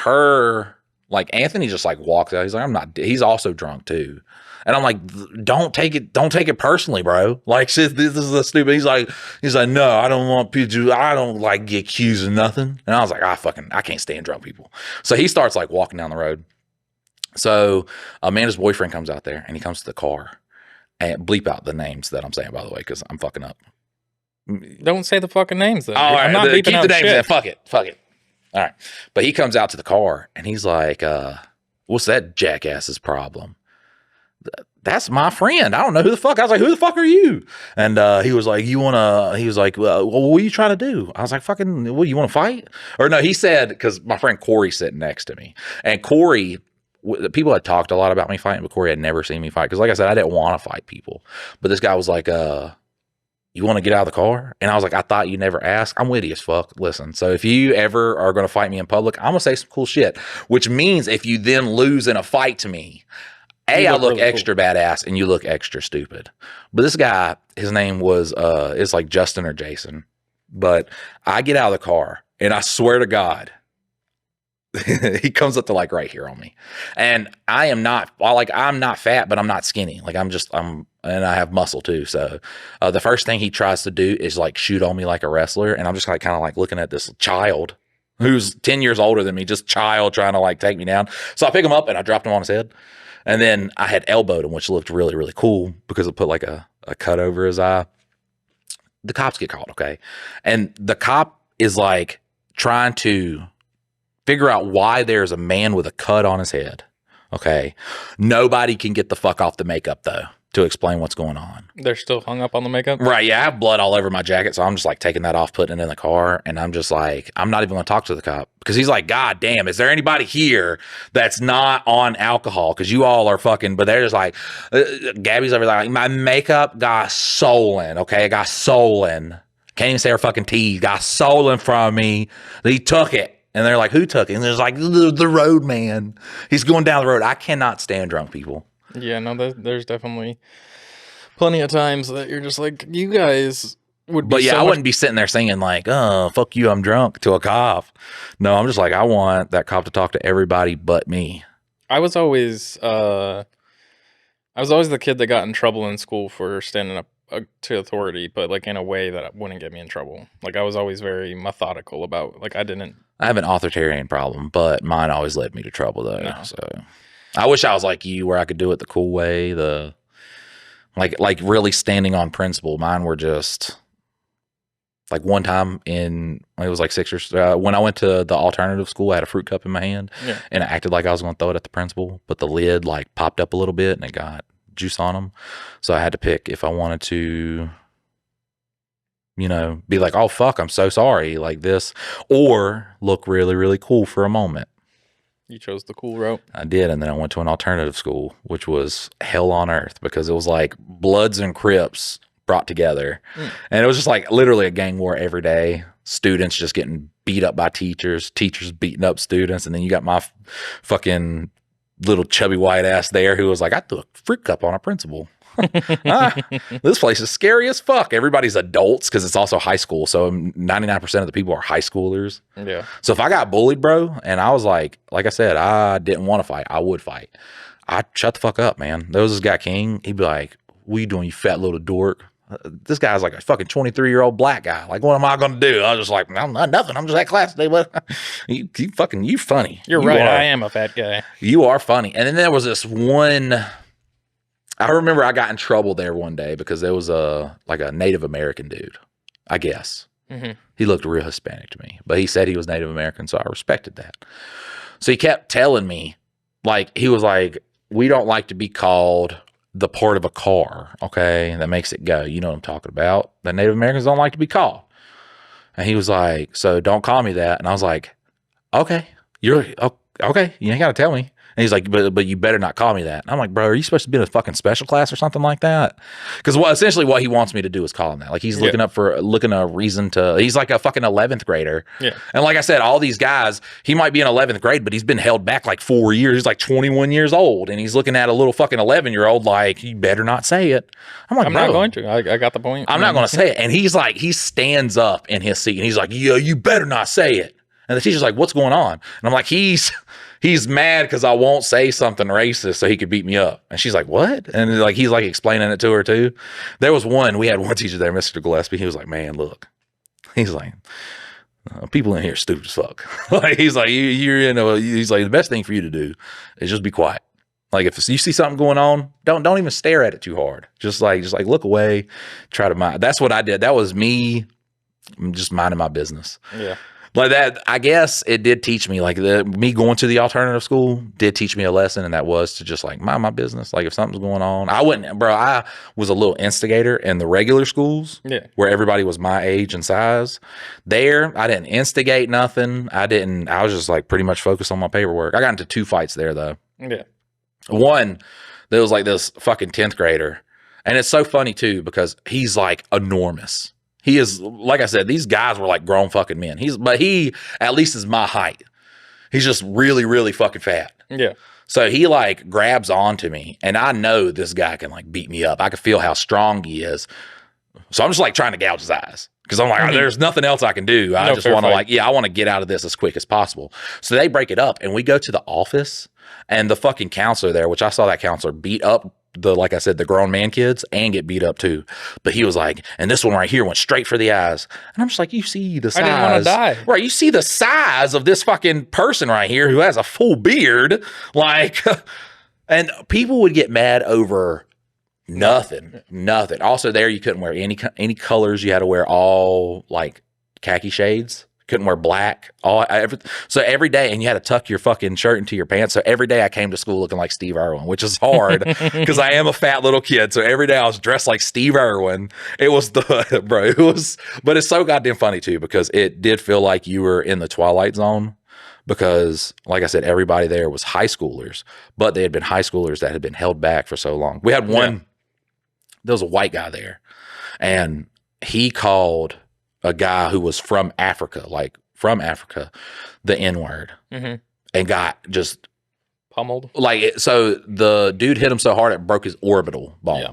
like Anthony just like walks out. He's like, he's also drunk too. And I'm like, don't take it personally, bro. Like, shit, this is a stupid. He's like, no, I don't want people. I don't like get accused of nothing. And I was like, I can't stand drunk people. So he starts like walking down the road. So Amanda's boyfriend comes out there, and he comes to the car. And bleep out the names that I'm saying, by the way, because I'm fucking up.
Don't say the fucking names, though.
All right,
I'm not bleeping
keep
out
the names
shit.
in. Fuck it. All right. But he comes out to the car, and he's like, what's that jackass's problem? That's my friend. I don't know who the fuck. I was like, who the fuck are you? And he was like, he was like, well, what are you trying to do? I was like, fucking, what, you want to fight? Or no, he said, because my friend Corey's sitting next to me. And Corey, people had talked a lot about me fighting, but Corey had never seen me fight. Because like I said, I didn't want to fight people. But this guy was like, you want to get out of the car? And I was like, I thought you never asked. I'm witty as fuck. Listen, so if you ever are going to fight me in public, I'm going to say some cool shit. Which means if you then lose in a fight to me, I look really extra cool. Badass, and you look extra stupid. But this guy, his name was, it's like Justin or Jason. But I get out of the car, and I swear to God, he comes up to like right here on me. And I'm not fat, but I'm not skinny. Like, and I have muscle too. So the first thing he tries to do is like shoot on me like a wrestler. And I'm just like kind of like looking at this child who's 10 years older than me, just child trying to like take me down. So I pick him up and I dropped him on his head. And then I had elbowed him, which looked really, really cool because it put like a cut over his eye. The cops get called, okay? And the cop is like trying to figure out why there's a man with a cut on his head. Okay. Nobody can get the fuck off the makeup though to explain what's going on.
They're still hung up on the makeup?
Right. Yeah. I have blood all over my jacket. So I'm just like taking that off, putting it in the car. And I'm just like, I'm not even going to talk to the cop because he's like, God damn, is there anybody here that's not on alcohol? Because you all are fucking, but they're just like, Gabby's over there like, my makeup got stolen. Okay. It got stolen. Can't even say her fucking T. Got stolen from me. He took it. And they're like, who took it? And there's like, the road man. He's going down the road. I cannot stand drunk people.
Yeah, no, there's definitely plenty of times that you're just like, you guys would be.
But yeah, I wouldn't be sitting there singing like, oh, fuck you, I'm drunk to a cop. No, I'm just like, I want that cop to talk to everybody but me.
I was always the kid that got in trouble in school for standing up to authority, but like in a way that wouldn't get me in trouble. Like, I was always very methodical about, like, I have an authoritarian problem, but mine always led me to trouble though. No. So
I wish I was like you, where I could do it the cool way. Like really standing on principle. Mine were just like one time it was like 6 years when I went to the alternative school. I had a fruit cup in my hand, and I acted like I was going to throw it at the principal, but the lid like popped up a little bit and it got juice on them. So I had to pick if I wanted to, be like, oh fuck, I'm so sorry, like this, or look really, really cool for a moment.
You chose the cool route.
I did, and then I went to an alternative school, which was hell on earth because it was like Bloods and Crips brought together, and it was just like literally a gang war every day. Students just getting beat up by teachers beating up students, and then you got my fucking little chubby white ass there who was like, I threw a fruit cup on a principal. This place is scary as fuck. Everybody's adults because it's also high school, so 99% of the people are high schoolers.
Yeah.
So if I got bullied, bro, and I was like I said, I didn't want to fight, I would fight. I'd shut the fuck up, man. There was this guy King. He'd be like, what are you doing, you fat little dork? This guy's like a fucking 23-year-old black guy. Like, what am I going to do? I was just like, I'm not nothing. I'm just at class today, but you funny.
You're right. I am a fat guy.
You are funny. And then there was this one, I remember I got in trouble there one day because there was a Native American dude, I guess. Mm-hmm. He looked real Hispanic to me, but he said he was Native American, so I respected that. So he kept telling me, like, he was like, we don't like to be called the part of a car, okay, that makes it go. You know what I'm talking about. The Native Americans don't like to be called. And he was like, so don't call me that. And I was like, okay, okay, you ain't got to tell me. And he's like, but you better not call me that. And I'm like, bro, are you supposed to be in a fucking special class or something like that? Because essentially what he wants me to do is call him that. Like he's looking a reason to, he's like a fucking 11th grader. Yeah. And like I said, all these guys, he might be in 11th grade, but he's been held back like 4 years. He's like 21 years old. And he's looking at a little fucking 11-year-old like, you better not say it. I'm like,
I'm not going to. I got the point.
I'm not going to say it. And he's like, he stands up in his seat and he's like, yeah, you better not say it. And the teacher's like, what's going on? And I'm like, he's mad because I won't say something racist so he could beat me up. And she's like, what? And like he's like explaining it to her too. We had one teacher there, Mr. Gillespie. He was like, man, look. He's like, people in here are stupid as fuck. Like he's like, he's like, the best thing for you to do is just be quiet. Like if you see something going on, don't even stare at it too hard. Just like look away, try to mind. That's what I did. That was me just minding my business. Yeah. Like that, I guess it did teach me, like me going to the alternative school did teach me a lesson, and that was to just like mind my business. Like if something's going on, I was a little instigator in the regular schools where everybody was my age and size. There, I didn't instigate nothing. I was just like pretty much focused on my paperwork. I got into 2 fights there though. Yeah. One, there was like this fucking 10th grader, and it's so funny too because he's like enormous. He is, like I said, these guys were like grown fucking men. But he at least is my height. He's just really, really fucking fat. Yeah. So he like grabs onto me, and I know this guy can like beat me up. I can feel how strong he is. So I'm just like trying to gouge his eyes because I'm like, there's nothing else I can do. I just want to I want to get out of this as quick as possible. So they break it up, and we go to the office, and the fucking counselor there, which I saw that counselor beat up like I said, the grown man kids and get beat up too. But he was like, and this one right here went straight for the eyes. And I'm just like, you see the size. I didn't want to die. Right. You see the size of this fucking person right here who has a full beard. Like, and people would get mad over nothing. Also there, you couldn't wear any colors. You had to wear all like khaki shades. Couldn't wear black. So every day, and you had to tuck your fucking shirt into your pants. So every day I came to school looking like Steve Irwin, which is hard because I am a fat little kid. So every day I was dressed like Steve Irwin. It was but it's so goddamn funny too because it did feel like you were in the Twilight Zone because, like I said, everybody there was high schoolers, but they had been high schoolers that had been held back for so long. We had one, there was a white guy there, and he called a guy who was from Africa, the N-word, and got just
pummeled.
Like, so the dude hit him so hard it broke his orbital bone. Yeah.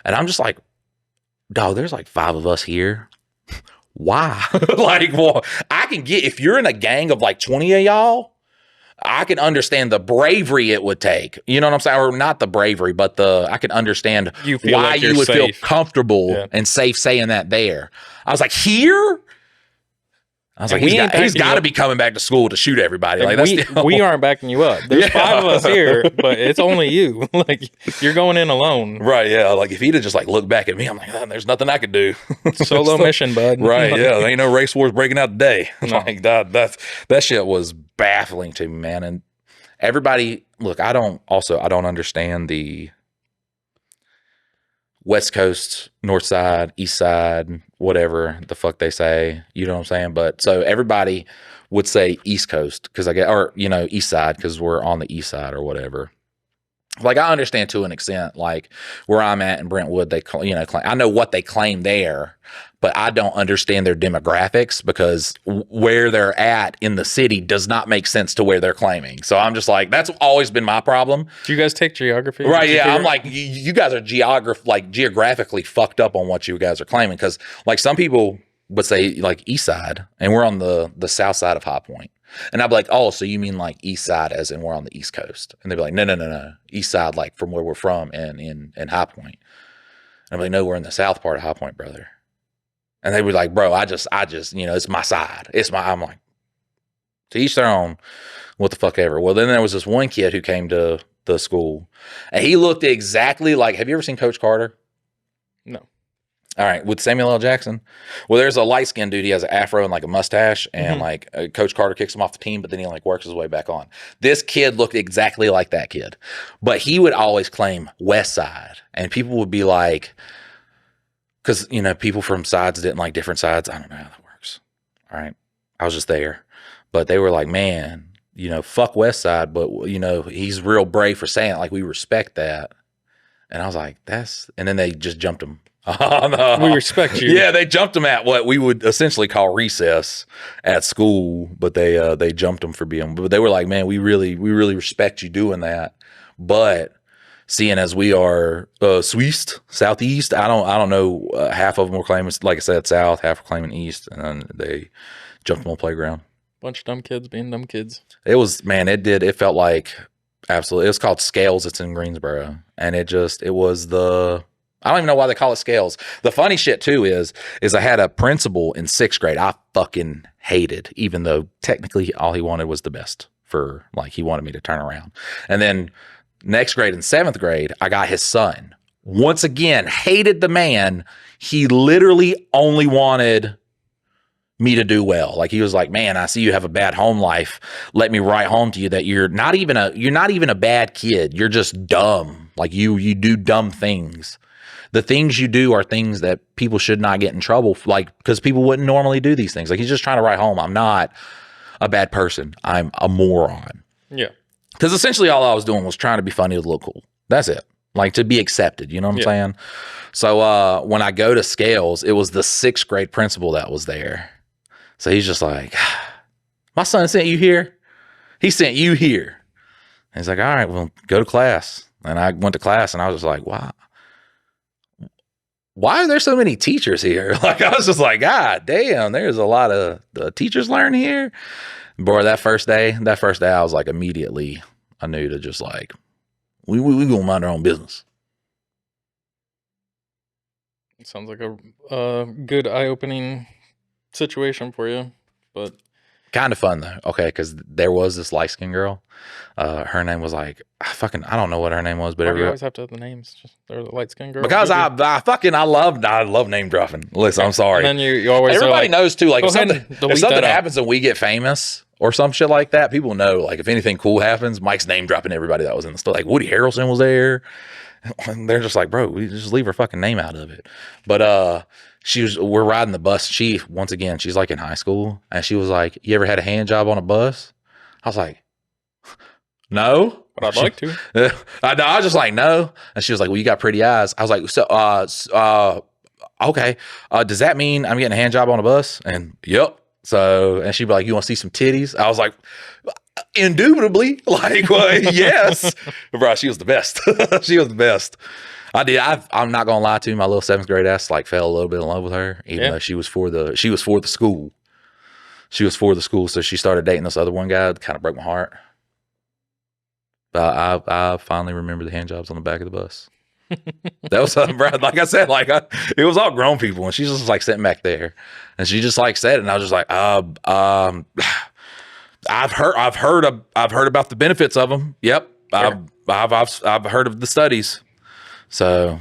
And I'm just like, dog, there's like 5 of us here. Why? Like, well, I can get, if you're in a gang of like 20 of y'all, I can understand the bravery it would take. You know what I'm saying? Or not the bravery, but I can understand why you would feel comfortable and safe saying that there. I was like, here? I was
And
like,
we ain't
he's
backing
got
you
to
up.
be coming back to school to shoot everybody. Like
we,
that's
we aren't backing you up. There's 5 of us here, but it's only you. Like, you're going in alone.
right. Yeah. Like if he'd have just like looked back at me, I'm like, oh, there's nothing I could do.
Solo mission, bud.
Right. Yeah. There ain't no race wars breaking out today.
No.
Like that shit was baffling to me, man. And everybody, look, I don't understand the West Coast, North Side, East Side, whatever the fuck they say. You know what I'm saying? But so everybody would say East Coast because East Side because we're on the East Side or whatever. Like I understand to an extent, like where I'm at in Brentwood, they claim, I know what they claim there, but I don't understand their demographics because where they're at in the city does not make sense to where they're claiming. So I'm just like, that's always been my problem.
Do you guys take geography?
Right? Yeah, I'm like, you guys are geographically fucked up on what you guys are claiming because like some people would say like East Side, and we're on the south side of High Point. And I'd be like, oh, so you mean like East Side as in we're on the East Coast? And they'd be like, no. East Side, like from where we're from and in High Point. And I'd be like, no, we're in the south part of High Point, brother. And they'd be like, bro, I just, it's my side. I'm like, to each their own, what the fuck ever. Well, then there was this one kid who came to the school and he looked exactly like, have you ever seen Coach Carter?
No.
All right, with Samuel L. Jackson. Well, there's a light-skinned dude. He has an afro and like a mustache, and like Coach Carter kicks him off the team, but then he like works his way back on. This kid looked exactly like that kid, but he would always claim West Side, and people would be like, because people from sides didn't like different sides. I don't know how that works. All right, I was just there, but they were like, man, fuck West Side, but he's real brave for saying it. Like we respect that, and I was like, and then they just jumped him. Oh, no.
We respect you.
Yeah, they jumped him at what we would essentially call recess at school, but they jumped him for being. But they were like, "Man, we really respect you doing that." But seeing as we are southeast, I don't know. Half of them were claiming, like I said, south. Half were claiming east, and then they jumped them on the playground.
Bunch of dumb kids being dumb kids.
It was, man. It felt like absolutely. It was called Scales. It's in Greensboro, and it was the. I don't even know why they call it Scales. The funny shit too is I had a principal in 6th grade I fucking hated, even though technically all he wanted was the best for, like, he wanted me to turn around. And then next grade in 7th grade, I got his son. Once again, hated the man. He literally only wanted me to do well. Like he was like, man, I see you have a bad home life. Let me write home to you that you're not even a bad kid. You're just dumb. Like you do dumb things. The things you do are things that people should not get in trouble, like, because people wouldn't normally do these things. Like, he's just trying to write home. I'm not a bad person. I'm a moron.
Yeah.
Because essentially all I was doing was trying to be funny to look cool. That's it. Like, to be accepted. You know what I'm saying? So when I go to Scales, it was the 6th grade principal that was there. So he's just like, my son sent you here? He sent you here. And he's like, all right, well, go to class. And I went to class, and I was just like, wow. Why are there so many teachers here? Like, I was just like, God damn, there's a lot of teachers learn here. Boy, that first day, I was like, immediately, I knew to just like, we gonna mind our own business.
It sounds like a good eye-opening situation for you, but
kind of fun though. Okay, because there was this light-skinned girl. Her name was like, I don't know what her name was, but
you always have to have the names. Just they're the light-skinned girl.
Because I love name dropping. Listen, I'm sorry.
And then you always
everybody knows too. Like if something
that
happens and we get famous or some shit like that, people know. Like if anything cool happens, Mike's name dropping everybody that was in the store. Like Woody Harrelson was there. And they're just like, bro, we just leave her fucking name out of it. But we're riding the bus. Once again, she's like in high school, and she was like, you ever had a hand job on a bus? I was like, no.
But I'd like to.
I was just like, no. And she was like, well, you got pretty eyes. I was like, so, okay. Does that mean I'm getting a hand job on a bus? And yep. So, and she'd be like, you want to see some titties? I was like, indubitably. Like, well, yes. Bro, she was the best. She was the best. I'm not gonna lie to you, my little 7th grade ass like fell a little bit in love with her, even though she was for the school. She was for the school, so she started dating this other one guy that kind of broke my heart. But I finally remember the hand jobs on the back of the bus. That was bro, like I said, it was all grown people, and she's just like sitting back there, and she just like said it, and I was just like, I've heard about the benefits of them. Yep,
Sure.
I've heard of the studies. So,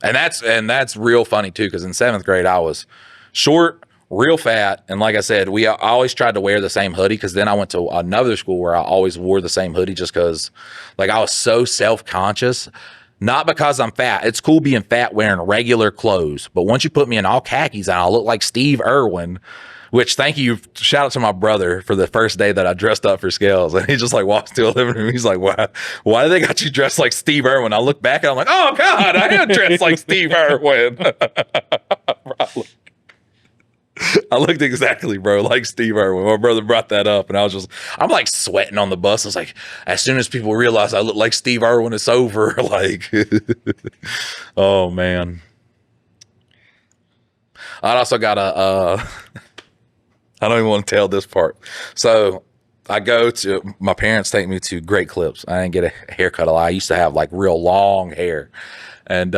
and that's real funny too, because in 7th grade I was short, real fat, and like I said, I always tried to wear the same hoodie, because then I went to another school where I always wore the same hoodie, just because like I was so self-conscious. Not because I'm fat. It's cool being fat wearing regular clothes, but once you put me in all khakis and I look like Steve Irwin, which, thank you, shout out to my brother for the first day that I dressed up for scales, and he just like walks to a living room. He's like, why do they got you dressed like Steve Irwin? I look back and I'm like, oh God, I am dressed like Steve Irwin. I looked exactly, bro, like Steve Irwin. My brother brought that up, and I'm like sweating on the bus. I was like, as soon as people realize I look like Steve Irwin, it's over. Like, oh man. I also got I don't even want to tell this part. So my parents take me to Great Clips. I didn't get a haircut a lot. I used to have like real long hair, and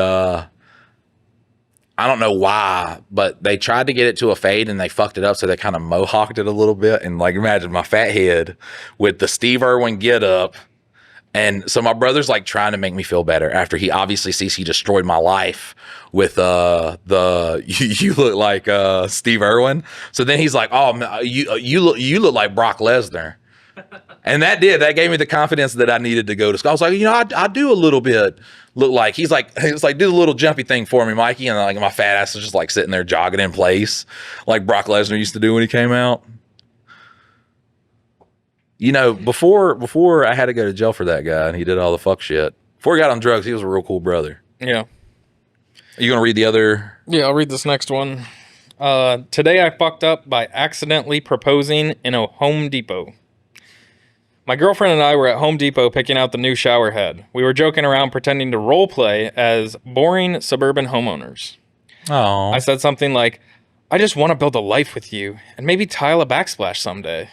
I don't know why, but they tried to get it to a fade and they fucked it up. So they kind of mohawked it a little bit. And like, imagine my fat head with the Steve Irwin get up. And so my brother's like trying to make me feel better after he obviously sees he destroyed my life with you look like Steve Irwin. So then he's like, oh, you look like Brock Lesnar. And that gave me the confidence that I needed to go to school. I was like, I do a little bit look like, he's like, do the little jumpy thing for me, Mikey. And like my fat ass was just like sitting there jogging in place like Brock Lesnar used to do when he came out. You know, before I had to go to jail for that guy and he did all the fuck shit. Before he got on drugs, he was a real cool brother.
Yeah.
Are you going to read the other?
Yeah, I'll read this next one. Today I fucked up by accidentally proposing in a Home Depot. My girlfriend and I were at Home Depot picking out the new shower head. We were joking around pretending to role play as boring suburban homeowners.
Oh.
I said something like, I just want to build a life with you and maybe tile a backsplash someday.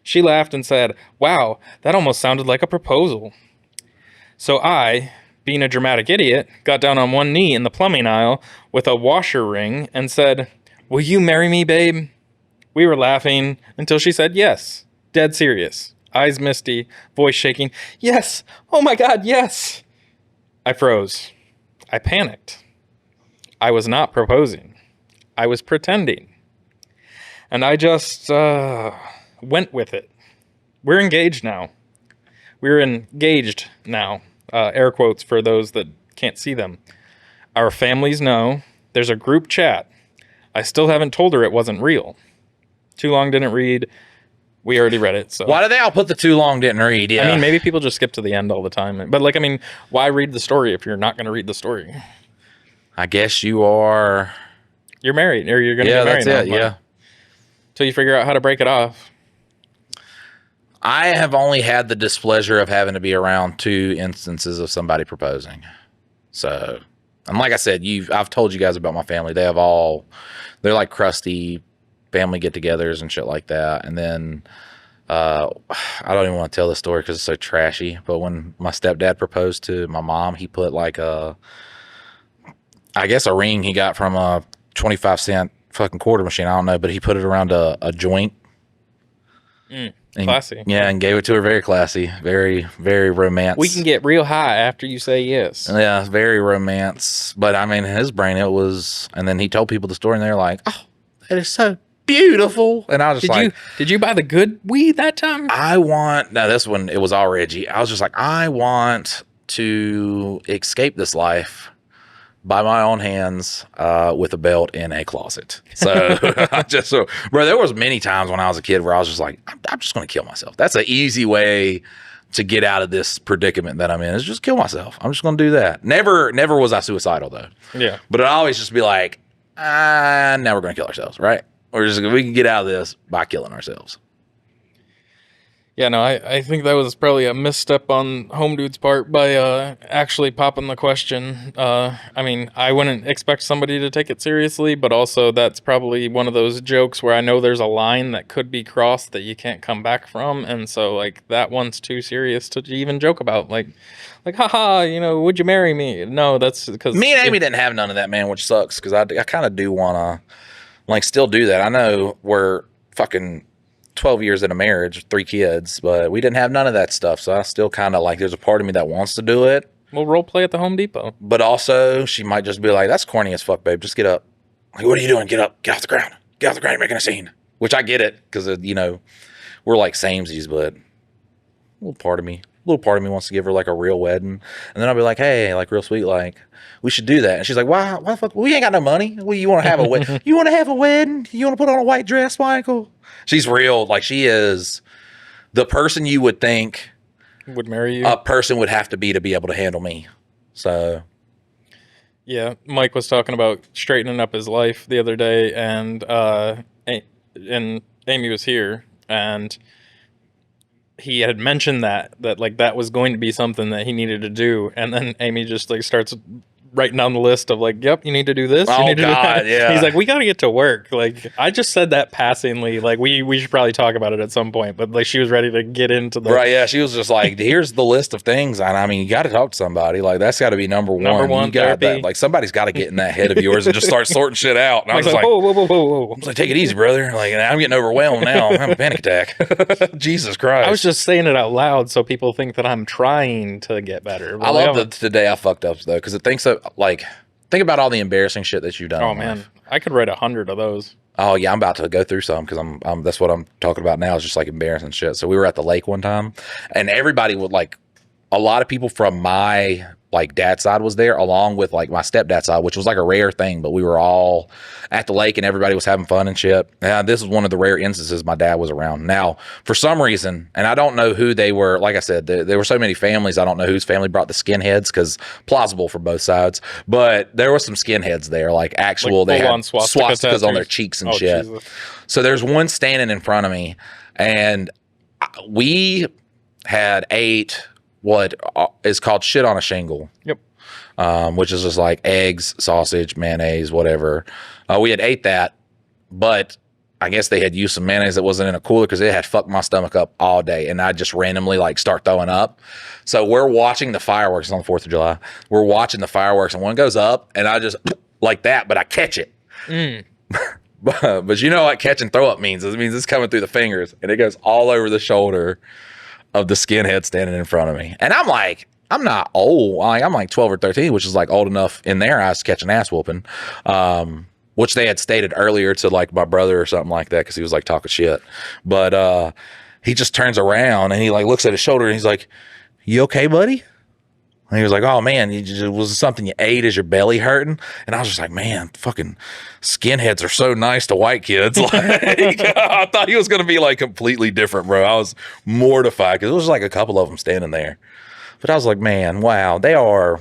She laughed and said, wow, that almost sounded like a proposal. So I, being a dramatic idiot, got down on one knee in the plumbing aisle with a washer ring and said, will you marry me, babe? We were laughing until she said yes, dead serious. Eyes misty, voice shaking. Yes! Oh my God, yes! I froze. I panicked. I was not proposing. I was pretending. And I just went with it. We're engaged now. We're engaged now. Air quotes for those that can't see them. Our families know. There's a group chat. I still haven't told her it wasn't real. Too long didn't read. We already read it. So
why do they all put the too long didn't read? Yeah.
I mean, maybe people just skip to the end all the time. But like, I mean, why read the story if you're not going to read the story?
I guess you're
married, or you're going to get married.
Yeah, that's it. Yeah.
Till you figure out how to break it off.
I have only had the displeasure of having to be around 2 instances of somebody proposing. So, and like I said, I've told you guys about my family. They're like crusty family get-togethers and shit like that. And then I don't even want to tell the story because it's so trashy. But when my stepdad proposed to my mom, he put like a ring he got from a 25-cent fucking quarter machine. I don't know, but he put it around a joint.
Classy.
Yeah, and gave it to her. Very classy. Very, very romance.
We can get real high after you say yes.
Yeah, very romance. But I mean, in his brain, it was. And then he told people the story, and they're like, "Oh, that is so beautiful." And I was just
did you buy the good weed that time?
This one, it was all Reggie. I was just like, I want to escape this life by my own hands with a belt in a closet. So bro, there was many times when I was a kid where I was just like, I'm just going to kill myself. That's an easy way to get out of this predicament that I'm in, is just kill myself. I'm just going to do that. Never was I suicidal though.
Yeah.
But I'd always just be like, now we're going to kill ourselves, right? We can get out of this by killing ourselves.
Yeah, no, I think that was probably a misstep on Home Dude's part by actually popping the question. I mean, I wouldn't expect somebody to take it seriously, but also that's probably one of those jokes where I know there's a line that could be crossed that you can't come back from, and so like that one's too serious to even joke about. Like, haha, would you marry me? No, that's because
Me and Amy didn't have none of that, man, which sucks because I kind of do want to like still do that. I know we're fucking 12 years in a marriage, 3 kids, but we didn't have none of that stuff. So I still kind of like, there's a part of me that wants to do it.
We'll role play at the Home Depot.
But also, she might just be like, that's corny as fuck, babe. Just get up. Like, what are you doing? Get up. Get off the ground. Get off the ground. You're making a scene. Which I get it because, we're like samesies, but a little part of me wants to give her like a real wedding. And then I'll be like, hey, like real sweet, like, we should do that. And she's like, why the fuck? We ain't got no money. Well, you want to have a wedding? You want to have a wedding? You want to put on a white dress, Michael? She's real. Like, she is the person you would think
would marry you.
A person would have to be able to handle me. So.
Yeah, Mike was talking about straightening up his life the other day, and Amy was here, and he had mentioned that like that was going to be something that he needed to do, and then Amy just like starts writing down the list of like, yep, you need to do this.
Oh,
you need to
God,
do that.
yeah.
He's like, we got to get to work. Like, I just said that passingly. Like, we should probably talk about it at some point. But like, she was ready to get into the
right. Yeah, she was just like, here's the list of things, and I mean, you got to talk to somebody. Like, that's got to be number one.
Number one,
you got
therapy.
that. Like, somebody's got to get in that head of yours and just start sorting shit out. And I was like,
whoa.
I was like, take it easy, brother. Like, I'm getting overwhelmed now. I'm having a panic attack. Jesus Christ.
I was just saying it out loud so people think that I'm trying to get better.
I love the day I fucked up though, because it thinks that like. Think about all the embarrassing shit that you've done.
Oh man, I could write 100 of those.
Oh yeah, I'm about to go through some because I'm that's what I'm talking about now is just like embarrassing shit. So we were at the lake one time, and everybody would like, a lot of people from my like dad's side was there, along with like my stepdad's side, which was like a rare thing. But we were all at the lake and everybody was having fun and shit. And this was one of the rare instances my dad was around. Now, for some reason, and I don't know who they were. Like I said, there were so many families. I don't know whose family brought the skinheads because plausible for both sides. But there were some skinheads there, like actual.
Like
they had
swastikas
on their cheeks and shit.
Jesus.
So there's one standing in front of me, and we had ate what is called shit on a shingle.
Yep.
Which is just like eggs, sausage, mayonnaise, whatever. We had ate that, but I guess they had used some mayonnaise that wasn't in a cooler because it had fucked my stomach up all day, and I just randomly like start throwing up. So we're watching the fireworks on the 4th of July. We're watching the fireworks, and one goes up, and I just like that, but I catch it. But you know what catch and throw up means? It means it's coming through the fingers, and it goes all over the shoulder of the skinhead standing in front of me. And I'm like, I'm not old. I'm like 12 or 13, which is like old enough in their eyes to catch an ass whooping, which they had stated earlier to like my brother or something like that because he was like talking shit. But he just turns around and he like looks at his shoulder and he's like, you okay, buddy? And he was like, oh man, was it something you ate? Is your belly hurting? And I was just like, man, fucking skinheads are so nice to white kids. Like, I thought he was going to be like completely different, bro. I was mortified because it was like a couple of them standing there. But I was like, man, wow, they are,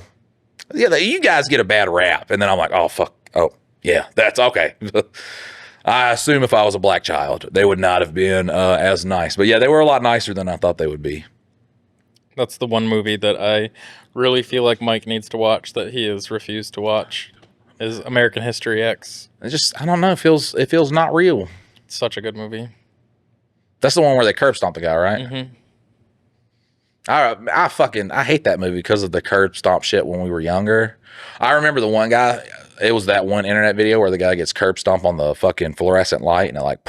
yeah, you guys get a bad rap. And then I'm like, oh, fuck. Oh, yeah, that's okay. I assume if I was a black child, they would not have been as nice. But yeah, they were a lot nicer than I thought they would be.
That's the one movie that I really feel like Mike needs to watch that he has refused to watch is American History X.
It just, I don't know, it feels not real.
It's such a good movie.
That's the one where they curb stomp the guy, right?
Mm-hmm.
I hate that movie because of the curb stomp shit when we were younger. I remember the one guy, it was that one internet video where the guy gets curb stomp on the fucking fluorescent light and it like,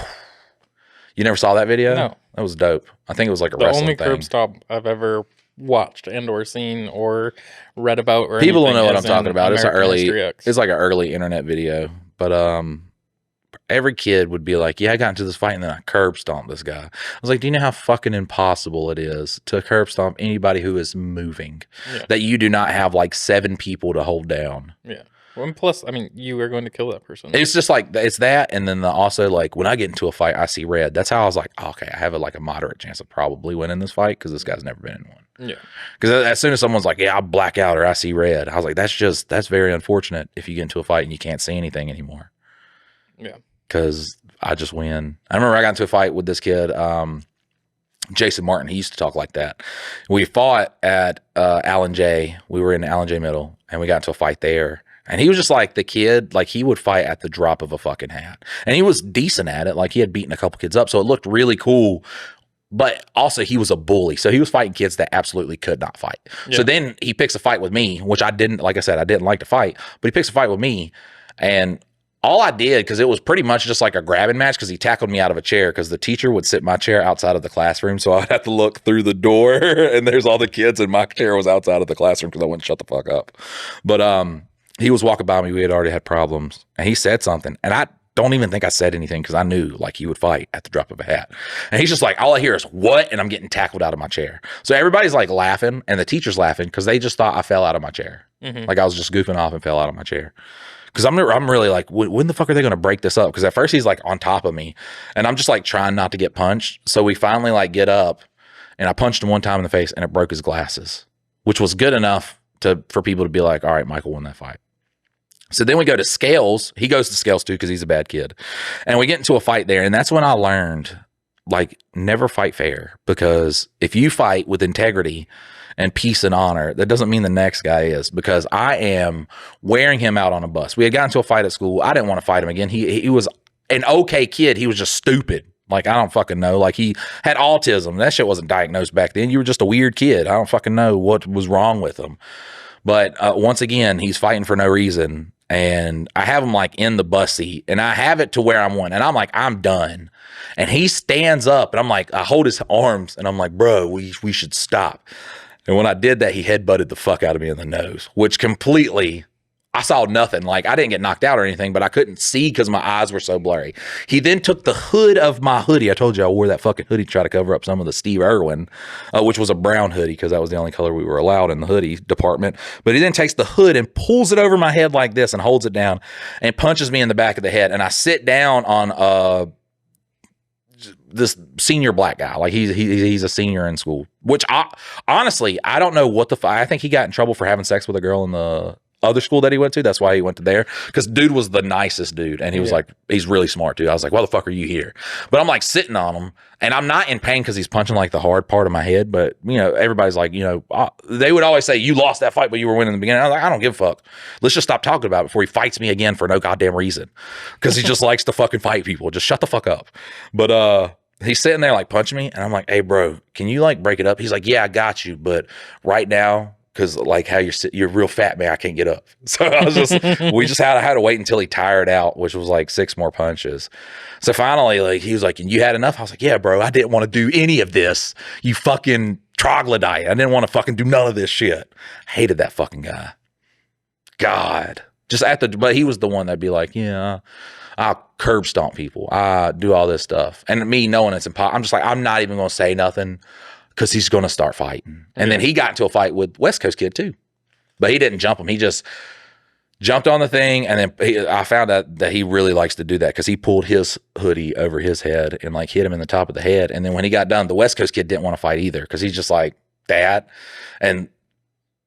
you never saw that video?
No.
That was dope. I think it was like a
the
wrestling
only
thing.
curb stomp I've ever watched and or seen or read about or
People don't
anything
know what
is
I'm talking
in
about.
American History X.
It's like an early internet video. But every kid would be like, yeah, I got into this fight and then I curb stomped this guy. I was like, do you know how fucking impossible it is to curb stomp anybody who is moving?
Yeah.
That you do not have like 7 people to hold down.
Yeah. Well, and plus, I mean, you are going to kill that person.
It's just like, it's that. And then also like when I get into a fight, I see red. That's how I was like, oh, okay, I have a moderate chance of probably winning this fight because this guy's never been in one.
Yeah.
Because as soon as someone's like, yeah, I'll black out or I see red, I was like, that's very unfortunate if you get into a fight and you can't see anything anymore.
Yeah.
Because I just win. I remember I got into a fight with this kid. Jason Martin, he used to talk like that. We fought at Allen J. We were in Allen J. Middle, and we got into a fight there. And he was just like the kid, like he would fight at the drop of a fucking hat. And he was decent at it. Like he had beaten a couple kids up, so it looked really cool. But also he was a bully. So he was fighting kids that absolutely could not fight. Yeah. So then he picks a fight with me, which I didn't, like I said, I didn't like to fight, but he picks a fight with me. And all I did, because it was pretty much just like a grabbing match, because he tackled me out of a chair, because the teacher would sit in my chair outside of the classroom, so I would have to look through the door, and there's all the kids, and my chair was outside of the classroom because I wouldn't shut the fuck up. But he was walking by me. We had already had problems, and he said something, and I don't even think I said anything because I knew like he would fight at the drop of a hat. And he's just like, all I hear is what? And I'm getting tackled out of my chair. So everybody's like laughing, and the teacher's laughing because they just thought I fell out of my chair. Mm-hmm. Like I was just goofing off and fell out of my chair. Because I'm really like, when the fuck are they going to break this up? Because at first he's like on top of me, and I'm just like trying not to get punched. So we finally like get up, and I punched him one time in the face, and it broke his glasses, which was good enough for people to be like, all right, Michael won that fight. So then we go to Scales. He goes to Scales too because he's a bad kid. And we get into a fight there, and that's when I learned, like, never fight fair. Because if you fight with integrity and peace and honor, that doesn't mean the next guy is, because I am wearing him out on a bus. We had gotten into a fight at school. I didn't want to fight him again. He was an okay kid. He was just stupid. Like, I don't fucking know. Like, he had autism. That shit wasn't diagnosed back then. You were just a weird kid. I don't fucking know what was wrong with him. But once again, he's fighting for no reason. And I have him like in the bus seat, and I have it to where I'm one, and I'm like, I'm done. And he stands up, and I'm like, I hold his arms, and I'm like, bro, we should stop. And when I did that, he headbutted the fuck out of me in the nose, which completely, I saw nothing. Like, I didn't get knocked out or anything, but I couldn't see because my eyes were so blurry. He then took the hood of my hoodie. I told you I wore that fucking hoodie to try to cover up some of the Steve Irwin, which was a brown hoodie because that was the only color we were allowed in the hoodie department. But he then takes the hood and pulls it over my head like this and holds it down and punches me in the back of the head. And I sit down on this senior black guy. Like, he's a senior in school, which honestly, I don't know what I think he got in trouble for having sex with a girl in the other school that he went to. That's why he went to there, because dude was the nicest dude, and he was like, he's really smart too. I was like, why the fuck are you here? But I'm like sitting on him, and I'm not in pain because he's punching like the hard part of my head. But you know, everybody's like, you know, they would always say, you lost that fight, but you were winning in the beginning. I was like, I don't give a fuck. Let's just stop talking about it before he fights me again for no goddamn reason, because he just likes to fucking fight people. Just shut the fuck up. But he's sitting there like punching me, and I'm like, hey bro, can you like break it up? He's like, yeah, I got you, but right now, because like how you're real fat, man, I can't get up. So I was we just had to wait until he tired out, which was like 6 more punches. So finally, like, he was like, and you had enough? I was like, yeah, bro, I didn't want to do any of this. You fucking troglodyte. I didn't want to fucking do none of this shit. I hated that fucking guy. God. But he was the one that'd be like, yeah, I'll curb stomp people. I do all this stuff. And me knowing it's impossible, I'm just like, I'm not even going to say nothing, because he's going to start fighting. And then he got into a fight with West Coast kid too. But he didn't jump him. He just jumped on the thing, and then I found out that he really likes to do that, because he pulled his hoodie over his head and like hit him in the top of the head. And then when he got done, the West Coast kid didn't want to fight either, because he's just like, Dad. And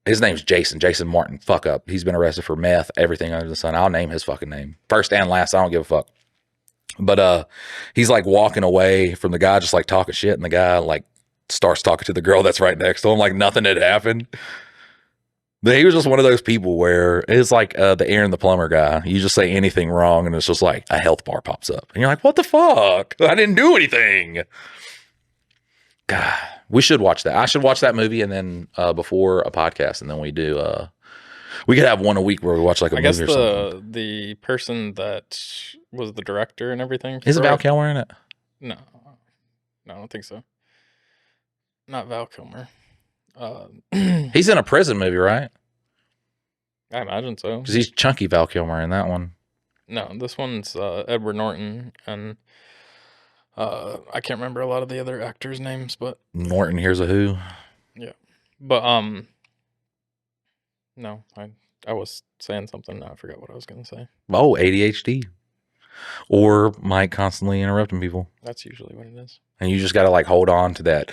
his name's Jason Martin. Fuck up. He's been arrested for meth, everything under the sun. I'll name his fucking name. First and last, I don't give a fuck. But he's like walking away from the guy, just like talking shit, and the guy like starts talking to the girl that's right next to him like nothing had happened. But he was just one of those people where it's like the Aaron the plumber guy. You just say anything wrong, and it's just like a health bar pops up, and you're like, what the fuck? I didn't do anything. God, we should watch that. I should watch that movie, and then before a podcast, and then we do we could have one a week where we watch like a movie or something.
The person that was the director and everything,
is Val Kilmer in it?
No, I don't think so. Not Val Kilmer.
He's in a prison movie, right?
I imagine so.
Because he's chunky Val Kilmer in that one.
No, this one's Edward Norton, and I can't remember a lot of the other actors' names, but
Norton, here's a who.
Yeah, but no, I was saying something. Now I forgot what I was gonna say.
Oh, ADHD, or Mike constantly interrupting people.
That's usually what it is.
And you just got to like hold on to that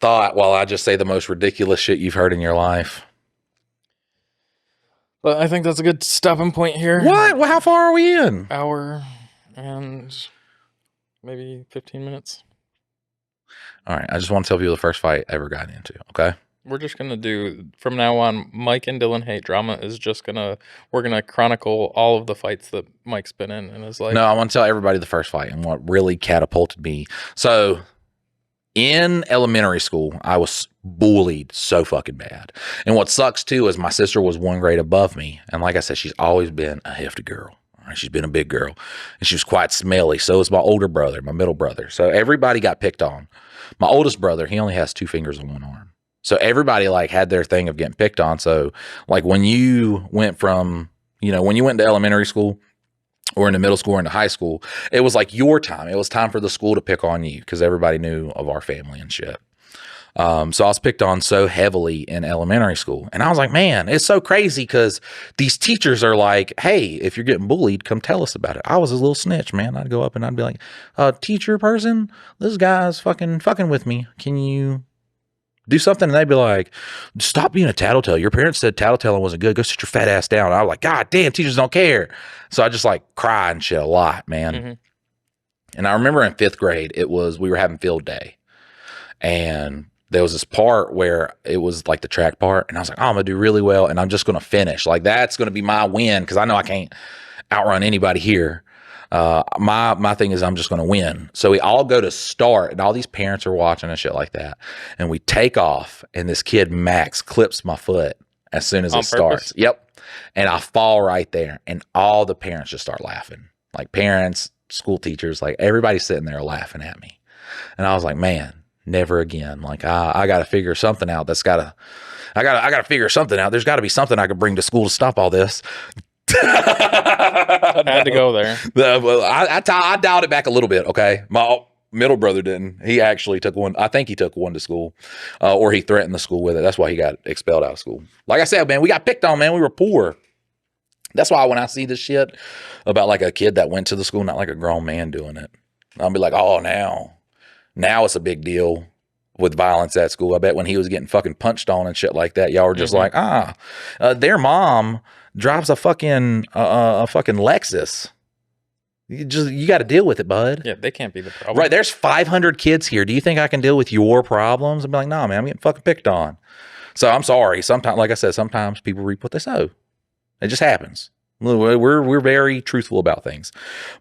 thought while I just say the most ridiculous shit you've heard in your life.
But I think that's a good stopping point here.
What? Well, how far are we in?
Hour and maybe 15 minutes.
All right. I just want to tell people the first fight I ever got into. Okay.
We're just gonna do from now on. Mike and Dylan hate drama is just we're gonna chronicle all of the fights that Mike's been in his life.
No, I want to tell everybody the first fight and what really catapulted me. So in elementary school, I was bullied so fucking bad. And what sucks too is my sister was 1 grade above me. And like I said, she's always been a hefty girl. All right, she's been a big girl. And she was quite smelly. So is my older brother, my middle brother. So everybody got picked on. My oldest brother, he only has 2 fingers on 1 arm. So everybody like had their thing of getting picked on. So like when you went from, when you went to elementary school or into middle school or into high school, it was like your time. It was time for the school to pick on you because everybody knew of our family and shit. So I was picked on so heavily in elementary school. And I was like, man, it's so crazy because these teachers are like, hey, if you're getting bullied, come tell us about it. I was a little snitch, man. I'd go up and I'd be like, teacher person, this guy's fucking with me. Can you do something? And they'd be like, stop being a tattletale. Your parents said tattletelling wasn't good. Go sit your fat ass down. And I was like, God damn, teachers don't care. So I just like cry and shit a lot, man. Mm-hmm. And I remember in 5th grade, we were having field day. And there was this part where it was like the track part. And I was like, I'm going to do really well. And I'm just going to finish. Like that's going to be my win. Cause I know I can't outrun anybody here. My thing is I'm just going to win. So we all go to start and all these parents are watching and shit like that. And we take off and this kid, Max, clips my foot as soon as it starts. Yep. And I fall right there and all the parents just start laughing. Like parents, school teachers, like everybody's sitting there laughing at me. And I was like, man, never again. Like I got to figure something out. I got to figure something out. There's got to be something I could bring to school to stop all this.
Had to go there.
I dialed it back a little bit. Okay. My middle brother didn't. He actually took one. I think he took one to school or he threatened the school with it. That's why he got expelled out of school. Like I said, man, we got picked on, man. We were poor. That's why when I see this shit about like a kid that went to the school, not like a grown man doing it, I'll be like, oh, now it's a big deal with violence at school. I bet when he was getting fucking punched on and shit like that, y'all were just like, their mom drives a fucking Lexus. You got to deal with it, bud.
Yeah, they can't be the problem.
Right, there's 500 kids here. Do you think I can deal with your problems? I'd be like, nah, man, I'm getting fucking picked on. So I'm sorry. Sometimes, like I said, sometimes people reap what they sow. It just happens. We're very truthful about things.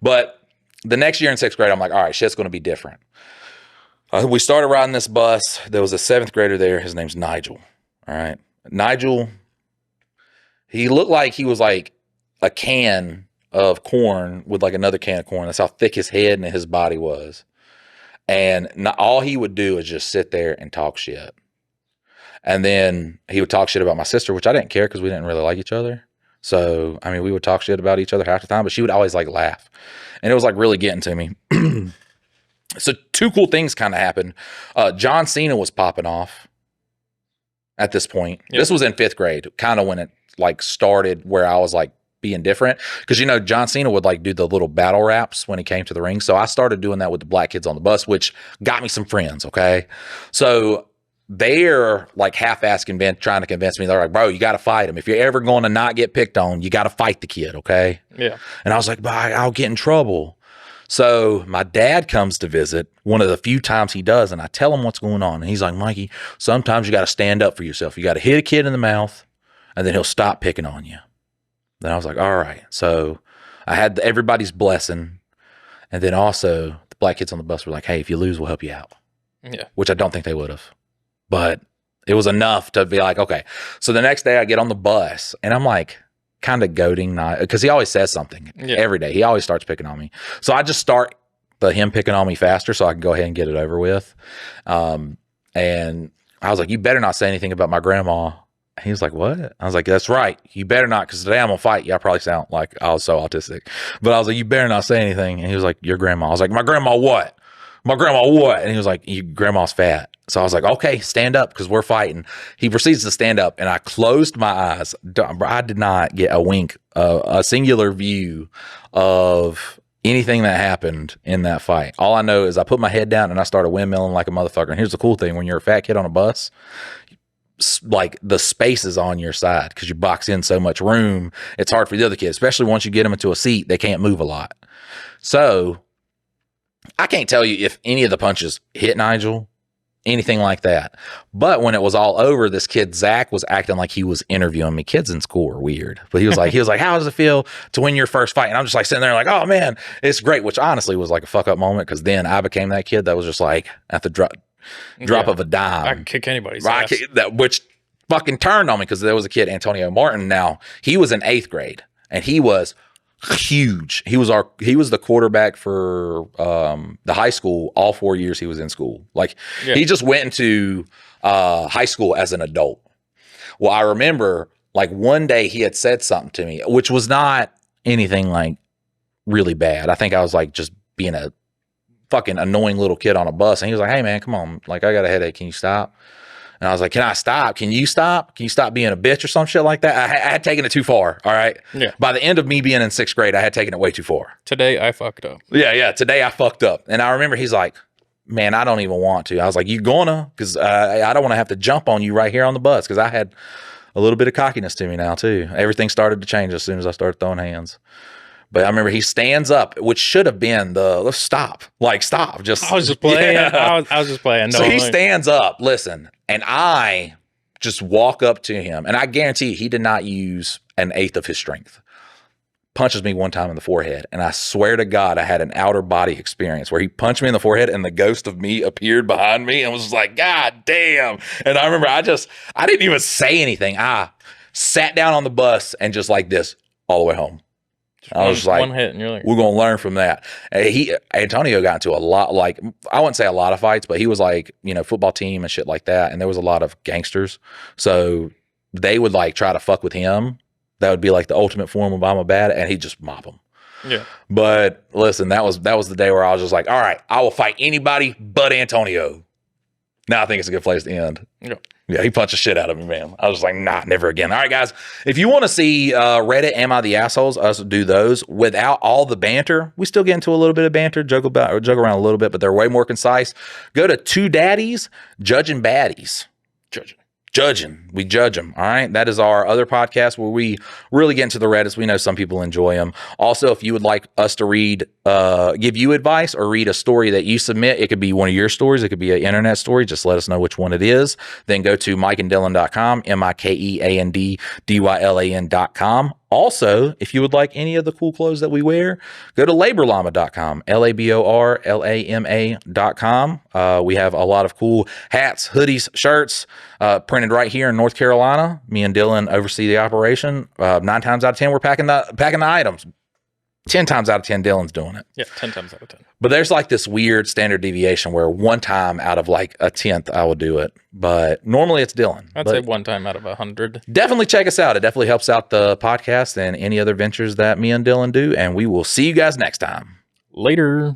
But the next year in 6th grade, I'm like, all right, shit's going to be different. We started riding this bus. There was a 7th grader there. His name's Nigel. All right. Nigel, he looked like he was like a can of corn with like another can of corn. That's how thick his head and his body was. And all he would do is just sit there and talk shit. And then he would talk shit about my sister, which I didn't care because we didn't really like each other. So, I mean, we would talk shit about each other half the time, but she would always like laugh. And it was like really getting to me. So 2 cool things kind of happened. John Cena was popping off at this point. Yep. This was in 5th grade, kind of when it like started where I was like being different. Because, John Cena would like do the little battle raps when he came to the ring. So I started doing that with the black kids on the bus, which got me some friends, okay? So they're like half-ass trying to convince me. They're like, bro, you got to fight him. If you're ever going to not get picked on, you got to fight the kid, okay?
Yeah.
And I was like, but I'll get in trouble. So my dad comes to visit one of the few times he does, and I tell him what's going on. And he's like, Mikey, sometimes you got to stand up for yourself. You got to hit a kid in the mouth, and then he'll stop picking on you. Then I was like, all right. So I had everybody's blessing. And then also the black kids on the bus were like, hey, if you lose, we'll help you out.
Yeah.
Which I don't think they would have. But it was enough to be like, okay. So the next day I get on the bus, and I'm like, kind of goading, because he always says something every day. He always starts picking on me. So I just start him picking on me faster so I can go ahead and get it over with. And I was like, you better not say anything about my grandma. He was like, what? I was like, that's right. You better not, because today I'm going to fight you. I probably sound like I was so autistic. But I was like, you better not say anything. And he was like, your grandma. I was like, my grandma what? My grandma what? And he was like, your grandma's fat. So I was like, okay, stand up because we're fighting. He proceeds to stand up, and I closed my eyes. I did not get a wink, a singular view of anything that happened in that fight. All I know is I put my head down and I started windmilling like a motherfucker. And here's the cool thing. When you're a fat kid on a bus, like the space is on your side because you box in so much room. It's hard for the other kids, especially once you get them into a seat, they can't move a lot. So I can't tell you if any of the punches hit Nigel, anything like that. But when it was all over, this kid, Zach, was acting like he was interviewing me. Kids in school are weird. But he was like, how does it feel to win your first fight? And I'm just like sitting there like, oh man, it's great. Which honestly was like a fuck up moment, because then I became that kid that was just like at the drop of a dime.
I can kick anybody's ass.
Which fucking turned on me, because there was a kid, Antonio Martin. Now, he was in 8th grade and he was huge. He was the quarterback for the high school all 4 years he was in school. Like, he just went into high school as an adult. Well, I remember like one day he had said something to me, which was not anything like really bad. I think I was like just being a fucking annoying little kid on a bus, and he was like, hey man, come on, like I got a headache, can you stop? And I was like, can I stop? Can you stop? Can you stop being a bitch or some shit like that? I had taken it too far. All right.
Yeah.
By the end of me being in 6th grade, I had taken it way too far.
Today I fucked up.
Yeah. Today I fucked up. And I remember he's like, man, I don't even want to. I was like, you gonna? Because I don't want to have to jump on you right here on the bus, because I had a little bit of cockiness to me now too. Everything started to change as soon as I started throwing hands. But I remember he stands up, which should have been let's stop. Like, stop. Just
I was just playing. Yeah. I was just playing. No,
so he stands up, listen, and I just walk up to him, and I guarantee he did not use an 1/8 of his strength. Punches me one time in the forehead, and I swear to God, I had an outer body experience where he punched me in the forehead and the ghost of me appeared behind me and was just like, God damn. And I remember I didn't even say anything. I sat down on the bus and just like this all the way home. I was like,
one hit, and you're like,
we're gonna learn from that. Antonio got into a lot, like, I wouldn't say a lot of fights, but he was like, football team and shit like that, and there was a lot of gangsters, so they would like try to fuck with him. That would be like the ultimate form of I'm a bad, and he'd just mop them.
Yeah.
But listen, that was the day where I was just like, all right, I will fight anybody but Antonio. Now I think it's a good place to end. Yeah, he punched the shit out of me, man. I was like, nah, never again. All right, guys, if you want to see Reddit, Am I the Assholes, us do those without all the banter. We still get into a little bit of banter, joke around a little bit, but they're way more concise. Go to 2 Daddies Judging Baddies. Judging. We judge them. All right. That is our other podcast where we really get into the Reddits. We know some people enjoy them. Also, if you would like us to read, give you advice or read a story that you submit, it could be one of your stories. It could be an internet story. Just let us know which one it is. Then go to mikeanddylan.com, mikeanddylan.com. Also, if you would like any of the cool clothes that we wear, go to LaborLama.com, LaborLama.com. We have a lot of cool hats, hoodies, shirts, printed right here in North Carolina. Me and Dylan oversee the operation. 9 times out of 10, we're packing the items. 10 times out of 10, Dylan's doing it.
Yeah, 10 times out of 10.
But there's like this weird standard deviation where one time out of like a 10th, I will do it. But normally it's Dylan.
I'd say one time out of 100.
Definitely check us out. It definitely helps out the podcast and any other ventures that me and Dylan do. And we will see you guys next time.
Later.